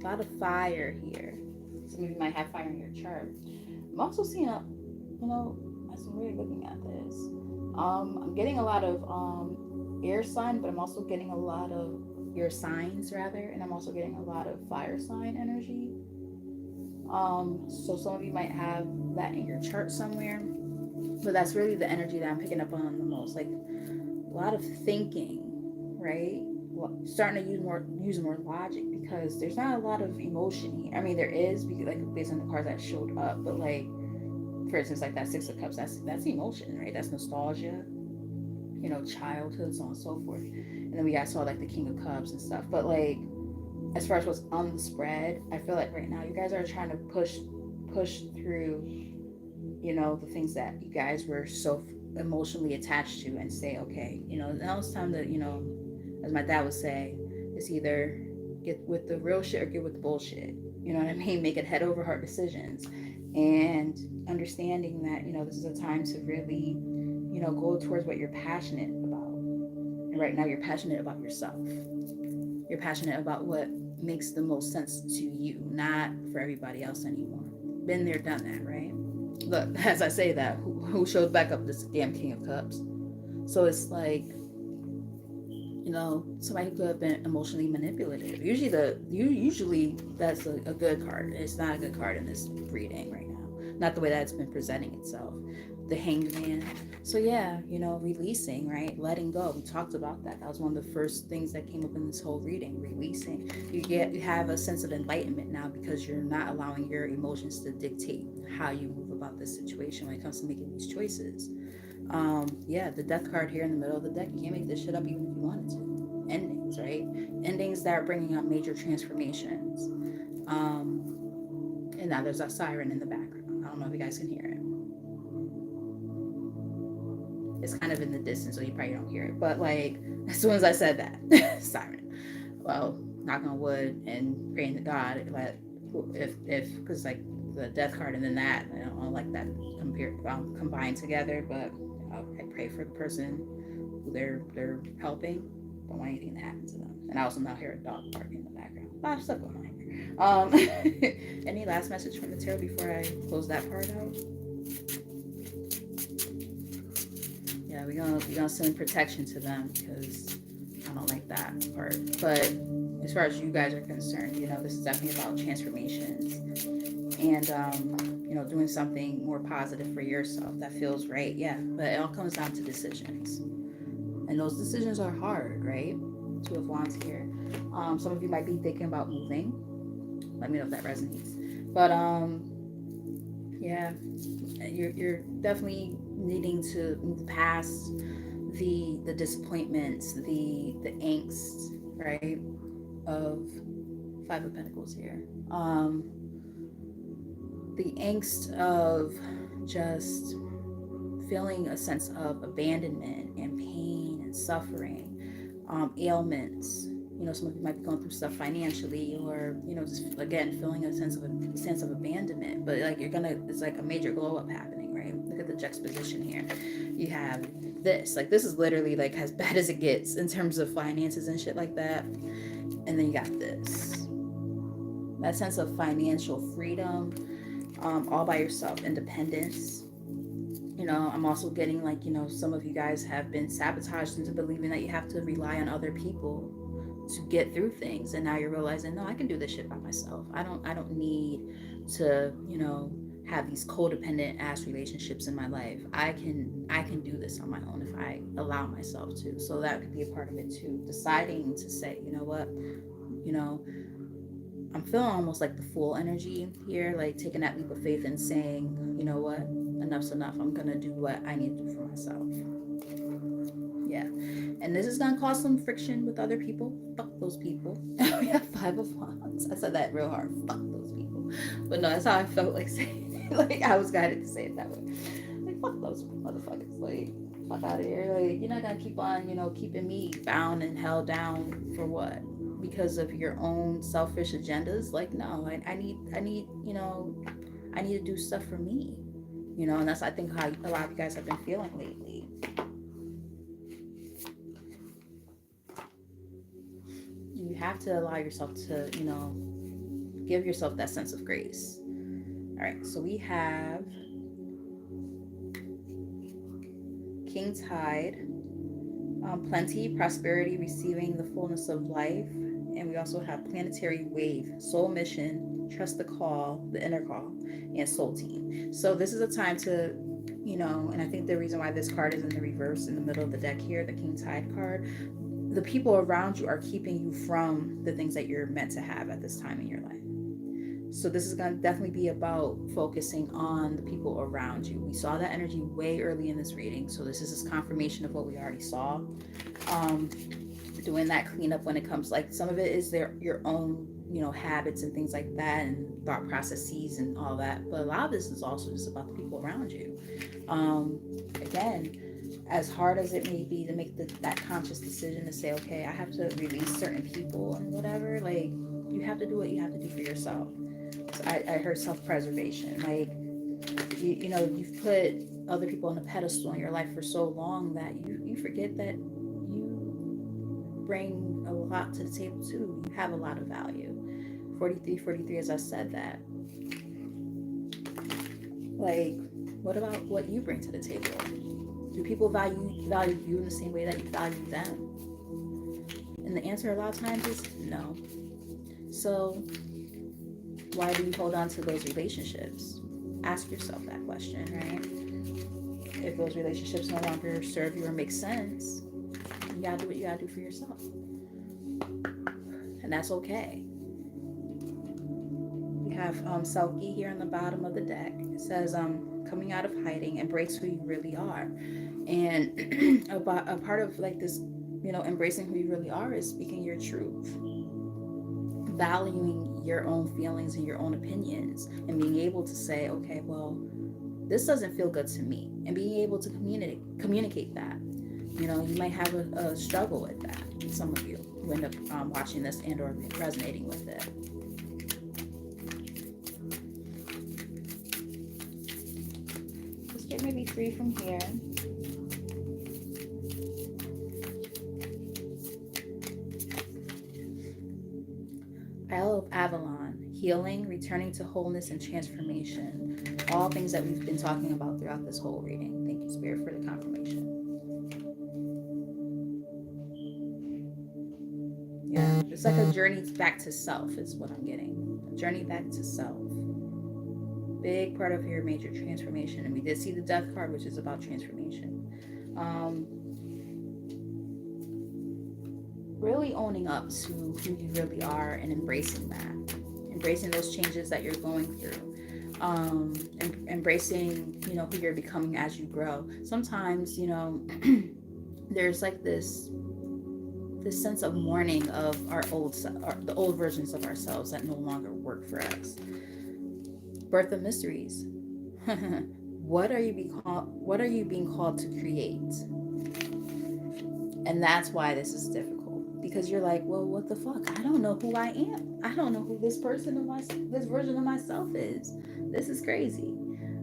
lot of fire here. Some of you might have fire in your chart. I'm also seeing as I'm really looking at this, I'm getting a lot of air sign, but I'm also getting a lot of your signs rather, and I'm also getting a lot of fire sign energy. So some of you might have that in your chart somewhere, but that's really the energy that I'm picking up on the most. Like a lot of thinking, right? Starting to use more logic, because there's not a lot of emotion here. I mean, there is, like based on the cards that showed up, but like for instance, like that Six of Cups, that's emotion, right? That's nostalgia, childhood, so on and so forth. And then we guys saw like the King of Cups and stuff. But like, as far as what's on the spread, I feel like right now you guys are trying to push through, the things that you guys were so emotionally attached to, and say, okay, now it's time to, as my dad would say, it's either get with the real shit or get with the bullshit. You know what I mean? Make it head over heart decisions, and understanding that, this is a time to really, go towards what you're passionate about. And right now you're passionate about yourself. You're passionate about what makes the most sense to you, not for everybody else anymore. Been there, done that, right? Look, as I say that, who showed back up this damn King of Cups? So it's like, somebody who could have been emotionally manipulative. Usually that's a good card. It's not a good card in this reading right now. Not the way that it's been presenting itself. The Hanged Man. So yeah, releasing, right? Letting go. We talked about that. That was one of the first things that came up in this whole reading. Releasing. You have a sense of enlightenment now, because you're not allowing your emotions to dictate how you move about this situation when it comes to making these choices. The Death card here in the middle of the deck. You can't make this shit up even if you wanted to. Endings, right? Endings that are bringing up major transformations. And now there's a siren in the background. I don't know if you guys can hear it. It's kind of in the distance, so you probably don't hear it. But like, as soon as I said that, siren. Well, knock on wood and praying to God, like if because like the death card and then that, I don't like that combined together. But I pray for the person who they're helping. Don't want anything to happen to them. And I also now hear a dog barking in the background. But I'm still going. Any last message from the tarot before I close that part out? Yeah, we're gonna send protection to them because I don't like that part. But as far as you guys are concerned, this is definitely about transformations and doing something more positive for yourself that feels right. Yeah, but it all comes down to decisions, and those decisions are hard, right? Two of Wands here. Some of you might be thinking about moving. Let me know if that resonates. But yeah, you're definitely needing to move past the disappointments, the angst, right, of Five of Pentacles here. The angst of just feeling a sense of abandonment and pain and suffering, ailments. Some of you might be going through stuff financially, or just again feeling a sense of abandonment. But like it's like a major glow up happening, right? Look at the juxtaposition here. You have this, like this is literally like as bad as it gets in terms of finances and shit like that, and then you got this, that sense of financial freedom, all by yourself, independence. I'm also getting like, some of you guys have been sabotaged into believing that you have to rely on other people to get through things. And now you're realizing, no, I can do this shit by myself. I don't need to, have these codependent ass relationships in my life. I can do this on my own if I allow myself to. So that could be a part of it too. Deciding to say, you know what, I'm feeling almost like the Fool energy here, like taking that leap of faith and saying, you know what, enough's enough. I'm gonna do what I need to do for myself. Yeah, and this is gonna cause some friction with other people. Fuck those people. We have Five of Wands. I said that real hard. Fuck those people. But no, that's how I felt like saying it. Like I was guided to say it that way. Like fuck those motherfuckers. Like fuck out of here. Like you're not gonna keep on, keeping me bound and held down for what? Because of your own selfish agendas. Like no, I need to do stuff for me. And that's I think how a lot of you guys have been feeling lately. You have to allow yourself to, give yourself that sense of grace. All right, so we have King Tide, plenty, prosperity, receiving the fullness of life. And we also have planetary wave, soul mission, trust the call, the inner call, and soul team. So this is a time to, and I think the reason why this card is in the reverse in the middle of the deck here, the King Tide card, the people around you are keeping you from the things that you're meant to have at this time in your life. So this is going to definitely be about focusing on the people around you. We saw that energy way early in this reading. So this is confirmation of what we already saw. Doing that cleanup when it comes, like some of it is your own, habits and things like that, and thought processes and all that. But a lot of this is also just about the people around you. Again, as hard as it may be to make that conscious decision to say, okay, I have to release certain people and whatever, like you have to do what you have to do for yourself. So I heard self-preservation. Like, you've put other people on a pedestal in your life for so long that you forget that you bring a lot to the table too. You have a lot of value. 43, as I said that. Like, what about what you bring to the table? Do people value you in the same way that you value them? And the answer a lot of times is no. So why do you hold on to those relationships? Ask yourself that question, right? If those relationships no longer serve you or make sense, you gotta do what you gotta do for yourself. And that's okay. We have Selkie here on the bottom of the deck. It says, coming out of hiding, embrace who you really are. And a part of like this, embracing who you really are is speaking your truth. Valuing your own feelings and your own opinions, and being able to say, okay, well, this doesn't feel good to me, and being able to communicate that. You might have a struggle with that, some of you, who end up watching this and or resonating with it. Let's get maybe 3 from here. Isle of Avalon, healing, returning to wholeness and transformation. All things that we've been talking about throughout this whole reading. Thank you, Spirit, for the confirmation. Yeah, it's like a journey back to self is what I'm getting. A journey back to self. Big part of your major transformation. And we did see the Death card, which is about transformation. Really owning up to who you really are and embracing that. Embracing those changes that you're going through. And embracing, you know, who you're becoming as you grow. Sometimes, you know, there's like this sense of mourning of the old versions of ourselves that no longer work for us. Birth of mysteries. What are you being called to create? And that's why this is difficult. Because you're like, well, what the fuck? I don't know who I am. I don't know who this version of myself is. This is crazy.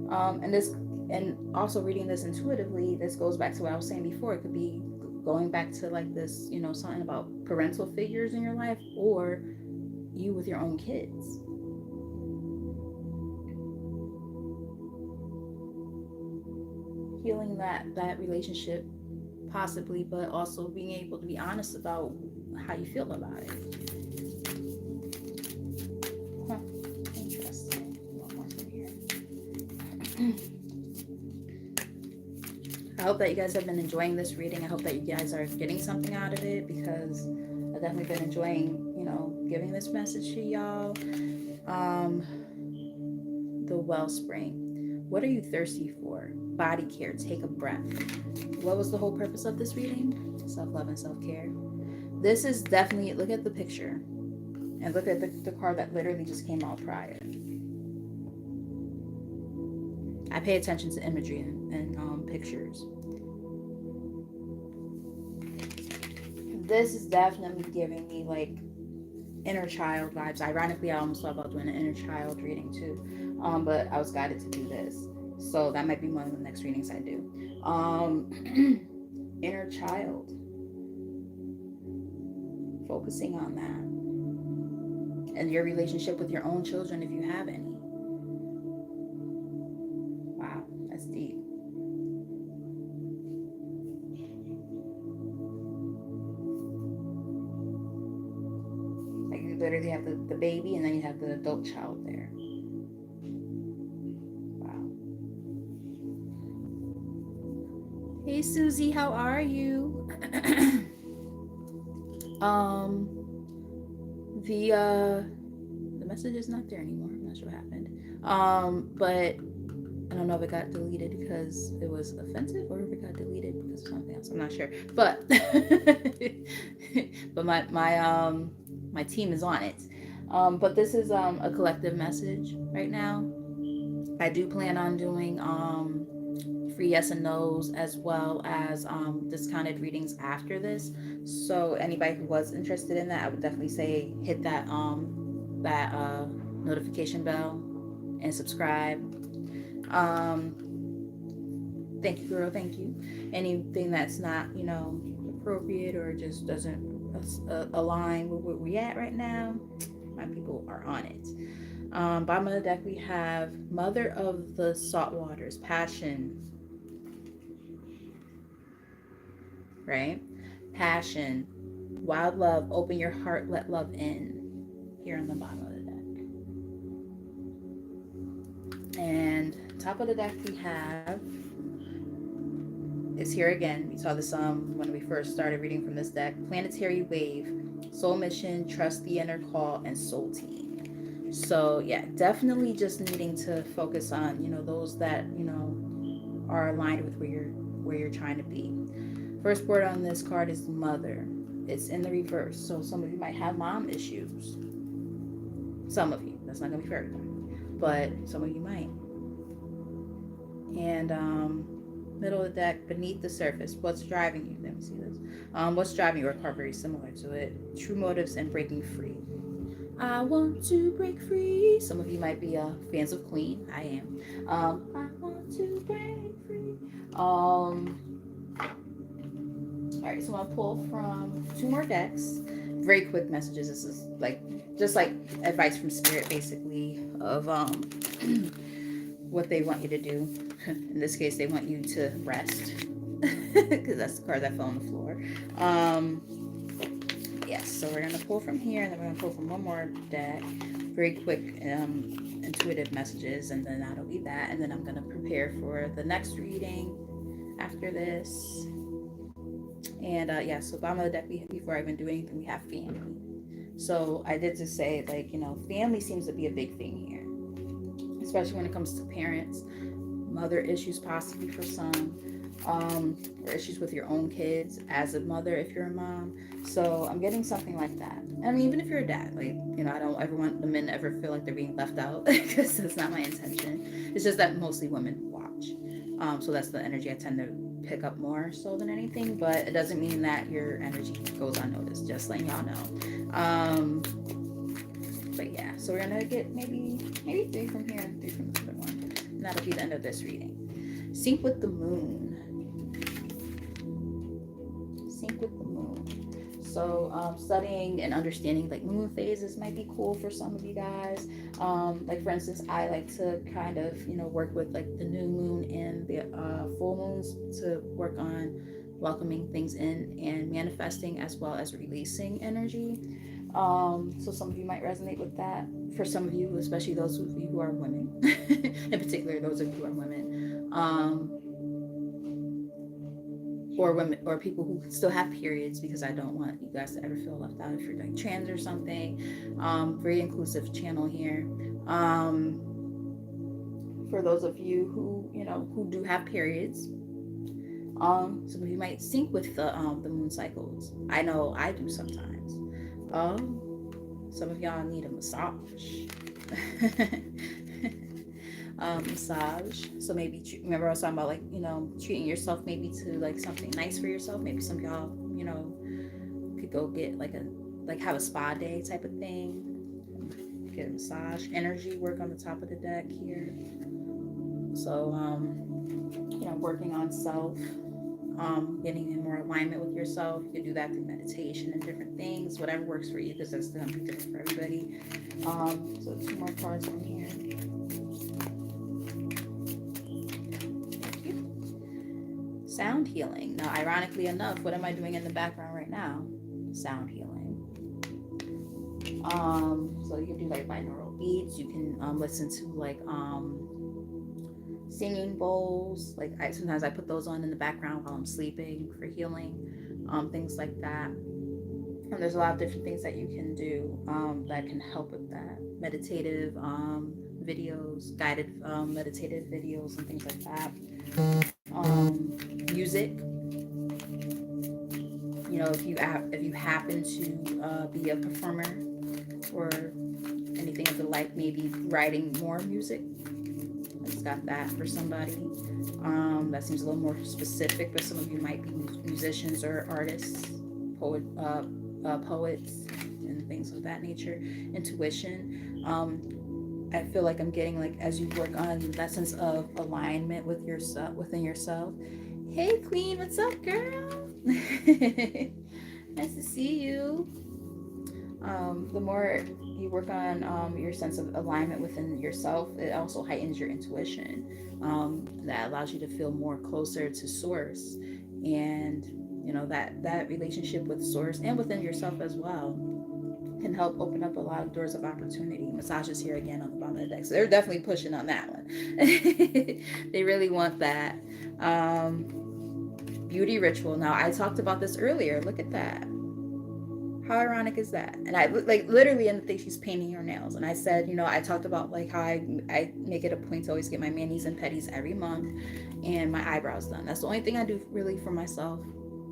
And also reading this intuitively, this goes back to what I was saying before. It could be going back to like this, you know, something about parental figures in your life, or you with your own kids. Healing that relationship possibly, but also being able to be honest about how you feel about it. Interesting. One more from here. I hope that you guys have been enjoying this reading. I hope that you guys are getting something out of it, because I've definitely been enjoying, you know, giving this message to y'all. The wellspring. What are you thirsty for? Body care. Take a breath. What was the whole purpose of this reading? Self-love and self-care. This is definitely, look at the picture and look at the card that literally just came out prior. I pay attention to imagery and pictures. This is definitely giving me like inner child vibes. Ironically, I almost thought about doing an inner child reading too, but I was guided to do this, so that might be one of the next readings I do. Inner child, focusing on that and your relationship with your own children, if you have any. Wow, that's deep. Like you literally have the baby and then you have the adult child there. Wow. Hey Susie, how are you? The message is not there anymore. I'm not sure what happened. But I don't know if it got deleted because it was offensive or if it got deleted because of something else. I'm not sure. But but my team is on it. But this is a collective message right now. I do plan on doing free yes and no's as well as discounted readings after this. So anybody who was interested in that, I would definitely say hit that notification bell and subscribe. Thank you, girl. Thank you. Anything that's not, you know, appropriate or just doesn't align with where we at right now, my people are on it. Bottom of the deck, we have Mother of the Salt Waters, Passion. Right? Passion. Wild love. Open your heart. Let love in. Here on the bottom of the deck. And top of the deck we have is here again. We saw this when we first started reading from this deck. Planetary Wave. Soul Mission. Trust the Inner Call. And Soul Team. So yeah, definitely just needing to focus on, you know, those that, you know, are aligned with where you're trying to be. First word on this card is mother. It's in the reverse. So some of you might have mom issues. Some of you. That's not going to be for everyone. But some of you might. And Middle of the deck, beneath the surface. What's driving you? Let me see this. What's driving your recovery? Similar to it. True motives and breaking free. I want to break free. Some of you might be fans of Queen. I am. I want to break free. All right, so I'm gonna pull from 2 more decks. Very quick messages. This is like just like advice from spirit, basically, of what they want you to do. In this case, they want you to rest, because that's the card that fell on the floor. Yes, so we're gonna pull from here, and then we're gonna pull from 1 more deck. Very quick, intuitive messages, and then that'll be that. And then I'm gonna prepare for the next reading after this. And yeah, so bottom of the deck, before I even do anything, we have family. So I did just say, like, family seems to be a big thing here, especially when it comes to parents, mother issues possibly for some, or issues with your own kids as a mother if you're a mom. So I'm getting something like that. I mean, even if you're a dad, like, I don't ever want the men to ever feel like they're being left out, because that's not my intention. It's just that mostly women watch. So that's the energy I tend to pick up more so than anything, but it doesn't mean that your energy goes unnoticed, just letting y'all know. But yeah, so we're gonna get maybe 3 from here and 3 from the other one, and that'll be the end of this reading. Sync with the moon. Sync with the moon. So studying and understanding like moon phases might be cool for some of you guys. Like for instance, I like to kind of work with like the new moon and the full moons to work on welcoming things in and manifesting, as well as releasing energy. So some of you might resonate with that. For some of you, especially those of you who are women, in particular those of you who are women, or women or people who still have periods, because I don't want you guys to ever feel left out if you're like trans or something. Very inclusive channel here. For those of you who who do have periods, some of you might sync with the moon cycles. I know I do sometimes. Some of y'all need a massage. Massage. So maybe remember I was talking about like treating yourself maybe to like something nice for yourself. Maybe some of y'all could go get like have a spa day type of thing. Get a massage. Energy work on the top of the deck here. So working on self, getting in more alignment with yourself. You can do that through meditation and different things, whatever works for you, because that's going to be different for everybody. So 2 more cards from here. Sound healing. Now, ironically enough, what am I doing in the background right now? Sound healing. So you can do like binaural beats. You can listen to like singing bowls. Like sometimes I put those on in the background while I'm sleeping for healing. Things like that. And there's a lot of different things that you can do that can help with that. Meditative videos, guided meditative videos, and things like that. Music. If you happen to be a performer or anything of the like, maybe writing more music. I just got that for somebody. That seems a little more specific, but some of you might be musicians or artists, poets, and things of that nature. Intuition. I feel like I'm getting like as you work on that sense of alignment with yourself, within yourself. Hey Queen, what's up, girl? Nice to see you. The more you work on your sense of alignment within yourself, it also heightens your intuition. That allows you to feel more closer to source, and that relationship with source and within yourself as well can help open up a lot of doors of opportunity. Massages here again on the bottom of the deck, so they're definitely pushing on that one. They really want that. Beauty ritual. Now I talked about this earlier. Look at that. How ironic is that? And I like literally in the thing she's painting her nails, and I said, I talked about like how I make it a point to always get my manis and pedis every month, and my eyebrows done. That's the only thing I do really for myself,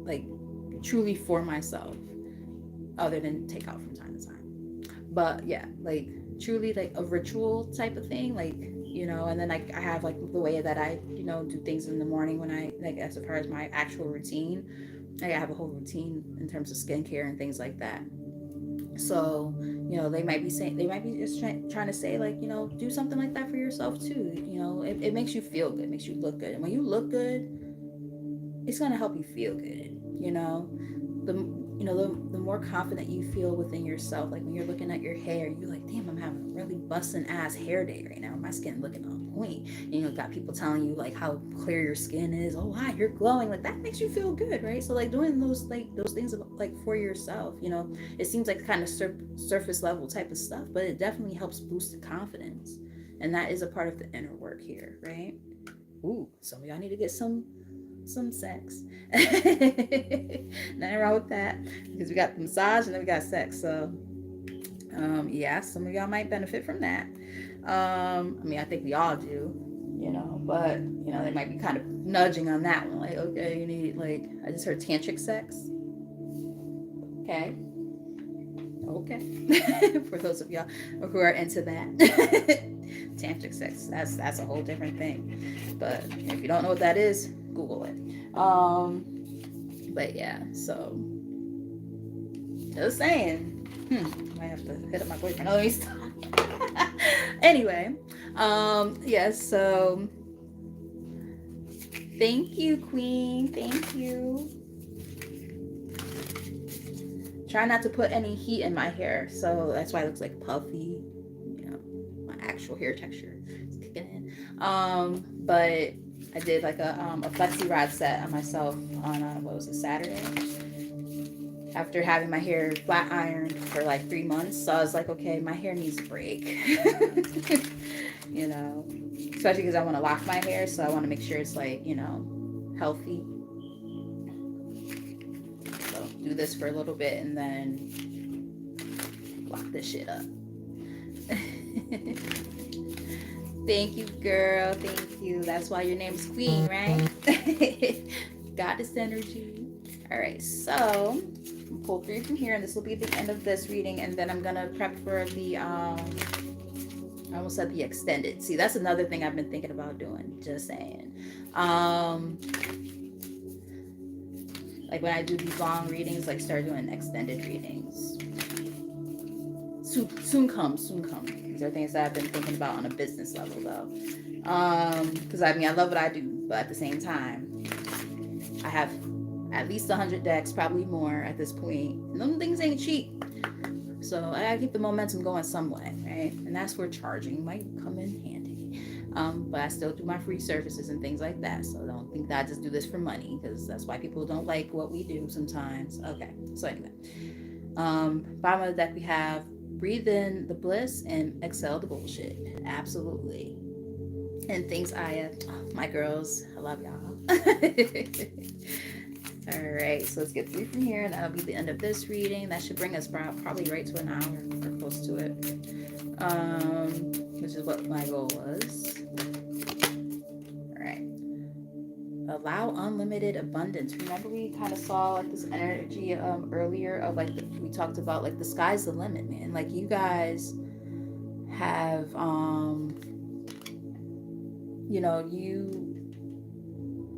like truly for myself, other than take out from time to time. But yeah, like truly like a ritual type of thing, like you know. And then like I have like the way that I, you know, do things in the morning when I like, as far as my actual routine, like I have a whole routine in terms of skincare and things like that. So, you know, they might be saying, they might be just trying to say, like, you know, do something like that for yourself too. You know, it makes you feel good, makes you look good. And when you look good, it's going to help you feel good, you know. The, you know, the more confident you feel within yourself, like when you're looking at your hair, you're like, damn, I'm having a really busting ass hair day right now. My skin looking on point. And, you know, got people telling you like how clear your skin is. Oh wow, you're glowing. Like that makes you feel good, right? So like doing those things like for yourself, you know, it seems like kind of surface level type of stuff, but it definitely helps boost the confidence, and that is a part of the inner work here, right? Ooh, some of y'all need to get some sex. Nothing wrong with that, because we got the massage and then we got sex. So yeah, some of y'all might benefit from that. I mean, I think we all do, you know, but you know, they might be kind of nudging on that one, like, okay, you need, like, I just heard tantric sex. Okay. Okay. For those of y'all who are into that. Tantric sex, that's a whole different thing. But if you don't know what that is, Google it. But yeah, so just saying. Might have to hit up my boyfriend. Oh, let me stop. Anyway, yeah, so thank you, Queen. Thank you. Try not to put any heat in my hair, so that's why it looks like puffy. You know, my actual hair texture is kicking in. But I did like a flexi rod set on myself on what was it, Saturday, after having my hair flat ironed for like 3 months. So I was like, okay, my hair needs a break. You know, especially because I want to lock my hair, so I want to make sure it's like, you know, healthy. So do this for a little bit and then lock this shit up. Thank you, girl. Thank you. That's why your name's Queen, right? Goddess energy. All right, so pull 3 from here, and this will be the end of this reading, and then I'm gonna prep for the I almost said the extended. See, that's another thing I've been thinking about doing. Just saying. Like when I do these long readings, like start doing extended readings. Soon come. These are things that I've been thinking about on a business level, though. Because I mean, I love what I do, but at the same time, I have at least 100 decks, probably more at this point. And them things ain't cheap. So I gotta keep the momentum going some way, right? And that's where charging might come in handy. But I still do my free services and things like that. So don't think that I just do this for money, because that's why people don't like what we do sometimes. Okay, so anyway. Bottom of the deck we have breathe in the bliss and exhale the bullshit. Absolutely. And thanks, Aya. Oh, my girls, I love y'all. All right, so let's get 3 from here, and that'll be the end of this reading. That should bring us probably right to an hour or close to it, which is what my goal was. All right. Allow unlimited abundance. Remember we kind of saw like this energy earlier of like we talked about like the sky's the limit, man. Like you guys have you know, you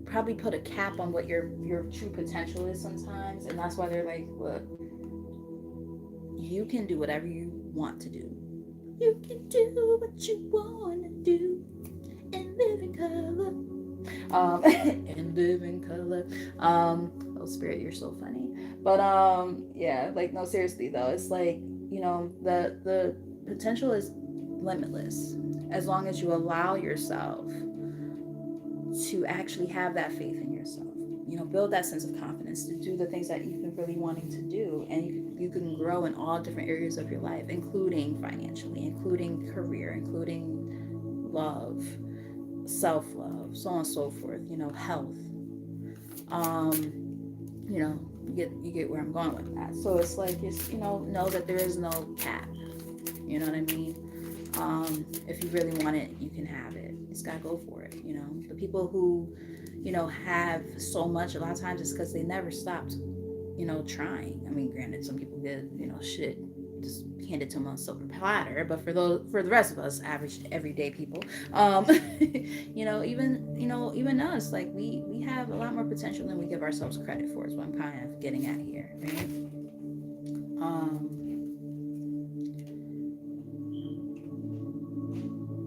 probably put a cap on what your true potential is sometimes, and that's why they're like, look, you can do whatever you want to do. You can do what you want to do and live in color. And live in color. Oh spirit, you're so funny. But yeah, like no, seriously though, it's like, you know, the potential is limitless as long as you allow yourself to actually have that faith in yourself, you know, build that sense of confidence to do the things that you've been really wanting to do, and you can grow in all different areas of your life, including financially, including career, including love, self-love, so on and so forth, you know, health. You know, you get where I'm going with that. So it's like, it's, you know that there is no cap, you know what I mean? If you really want it, you can have it. You just gotta go for it. You know, the people who, you know, have so much, a lot of times it's because they never stopped, you know, trying. I mean, granted, some people get, you know, shit just hand it to them on a silver platter. But for the rest of us, average everyday people, even us, like we have a lot more potential than we give ourselves credit for. Is what I'm kind of getting at here, right?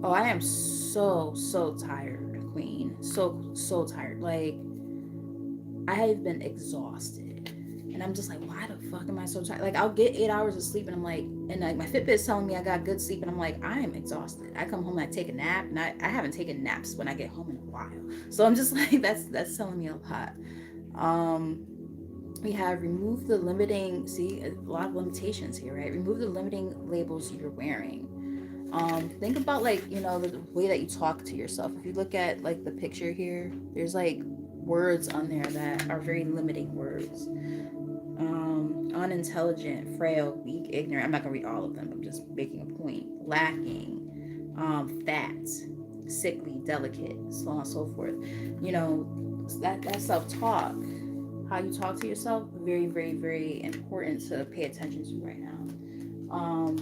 Oh, I am so tired, Queen. So tired. Like, I have been exhausted. And I'm just like, why the fuck am I so tired? Like, I'll get 8 hours of sleep and I'm like, and like my Fitbit's telling me I got good sleep and I'm like, I am exhausted. I come home and I take a nap and I haven't taken naps when I get home in a while. So I'm just like, that's telling me a lot. Um, we have removed the limiting, see, a lot of limitations here, right? Remove the limiting labels you're wearing. Think about, like, the way that you talk to yourself. If you look at like the picture here, there's like words on there that are very limiting words. Unintelligent, frail, weak, ignorant. I'm not gonna read all of them. I'm just making a point. Lacking, fat, sickly, delicate, so on and so forth. That self-talk, how you talk to yourself, very, very, very important to pay attention to right now.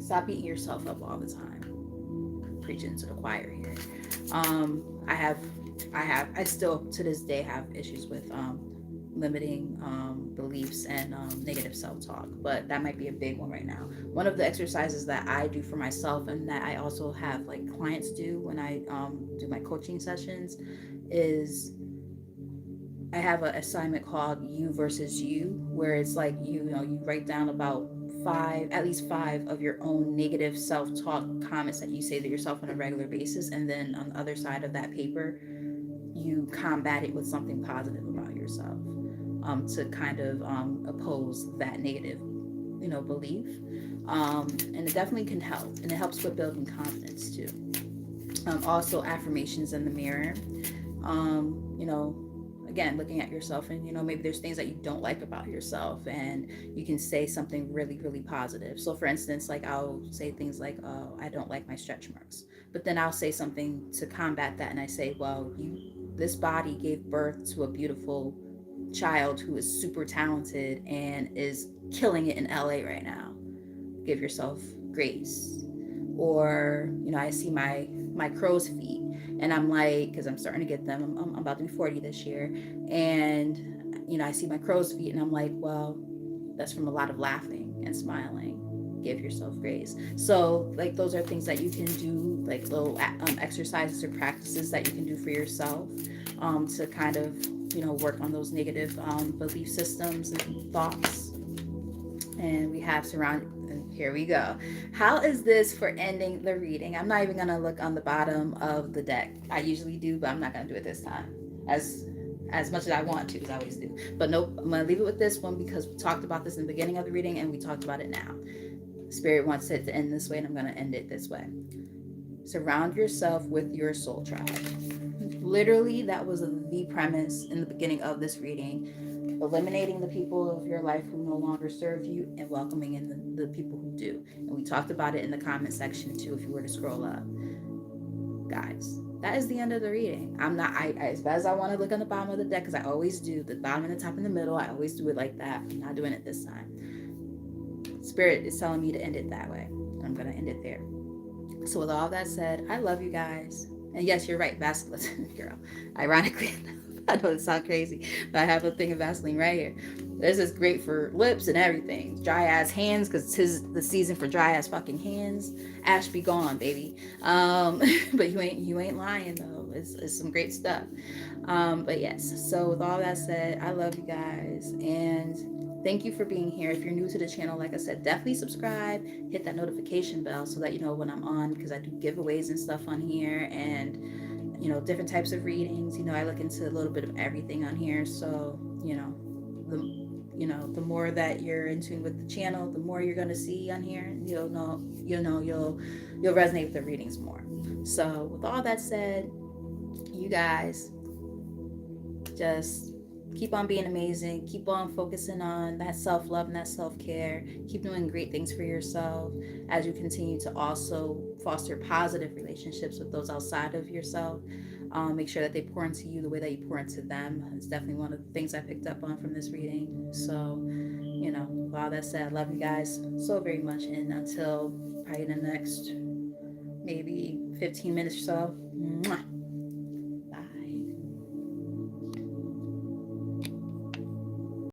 Stop beating yourself up all the time. Preaching to the choir here. I still to this day have issues with limiting beliefs and negative self-talk, but that might be a big one right now. One of the exercises that I do for myself and that I also have like clients do when I do my coaching sessions is I have an assignment called You versus You, where it's like you write down about at least five of your own negative self-talk comments that you say to yourself on a regular basis, and then on the other side of that paper, you combat it with something positive about yourself, to kind of oppose that negative, belief. And it definitely can help, and it helps with building confidence too. Also, affirmations in the mirror. You know, again, looking at yourself, and maybe there's things that you don't like about yourself, and you can say something really, really positive. So for instance, like I'll say things like, oh, I don't like my stretch marks, but then I'll say something to combat that, and I say, well, this body gave birth to a beautiful child who is super talented and is killing it in LA right now. Give yourself grace. Or I see my crow's feet, and I'm like, because I'm starting to get them, I'm about to be 40 this year, and I see my crow's feet and I'm like, well, that's from a lot of laughing and smiling. Give yourself grace. So like those are things that you can do, like little exercises or practices that you can do for yourself, to kind of work on those negative belief systems and thoughts. And we have here we go. How is this for ending the reading? I'm not even gonna look on the bottom of the deck. I usually do, but I'm not gonna do it this time as much as I want to, because I always do. But nope, I'm gonna leave it with this one because we talked about this in the beginning of the reading and we talked about it now. Spirit wants it to end this way, and I'm gonna end it this way. Surround yourself with your soul tribe. Literally, that was the premise in the beginning of this reading. Eliminating the people of your life who no longer serve you and welcoming in the people who do. And we talked about it in the comment section too, if you were to scroll up. Guys, that is the end of the reading. As bad as I want to look on the bottom of the deck, because I always do, the bottom and the top and the middle, I always do it like that. I'm not doing it this time. Spirit is telling me to end it that way. I'm going to end it there. So with all that said, I love you guys. And yes, you're right, Vaseline, girl. Ironically, I know it sounds crazy, but I have a thing of Vaseline right here. This is great for lips and everything. Dry ass hands, because 'tis the season for dry ass fucking hands. Ash be gone, baby. But you ain't lying though. It's some great stuff. But yes. So with all that said, I love you guys, and thank you for being here. If you're new to the channel, like I said, definitely subscribe, hit that notification bell so that you know when I'm on, because I do giveaways and stuff on here, and different types of readings. I look into a little bit of everything on here. So, the more that you're in tune with the channel, the more you're going to see on here. You'll resonate with the readings more. So with all that said, you guys just keep on being amazing. Keep on focusing on that self-love and that self-care. Keep doing great things for yourself as you continue to also foster positive relationships with those outside of yourself. Make sure that they pour into you the way that you pour into them. It's definitely one of the things I picked up on from this reading. So, with all that said, I love you guys so very much. And until probably the next maybe 15 minutes or so, mwah.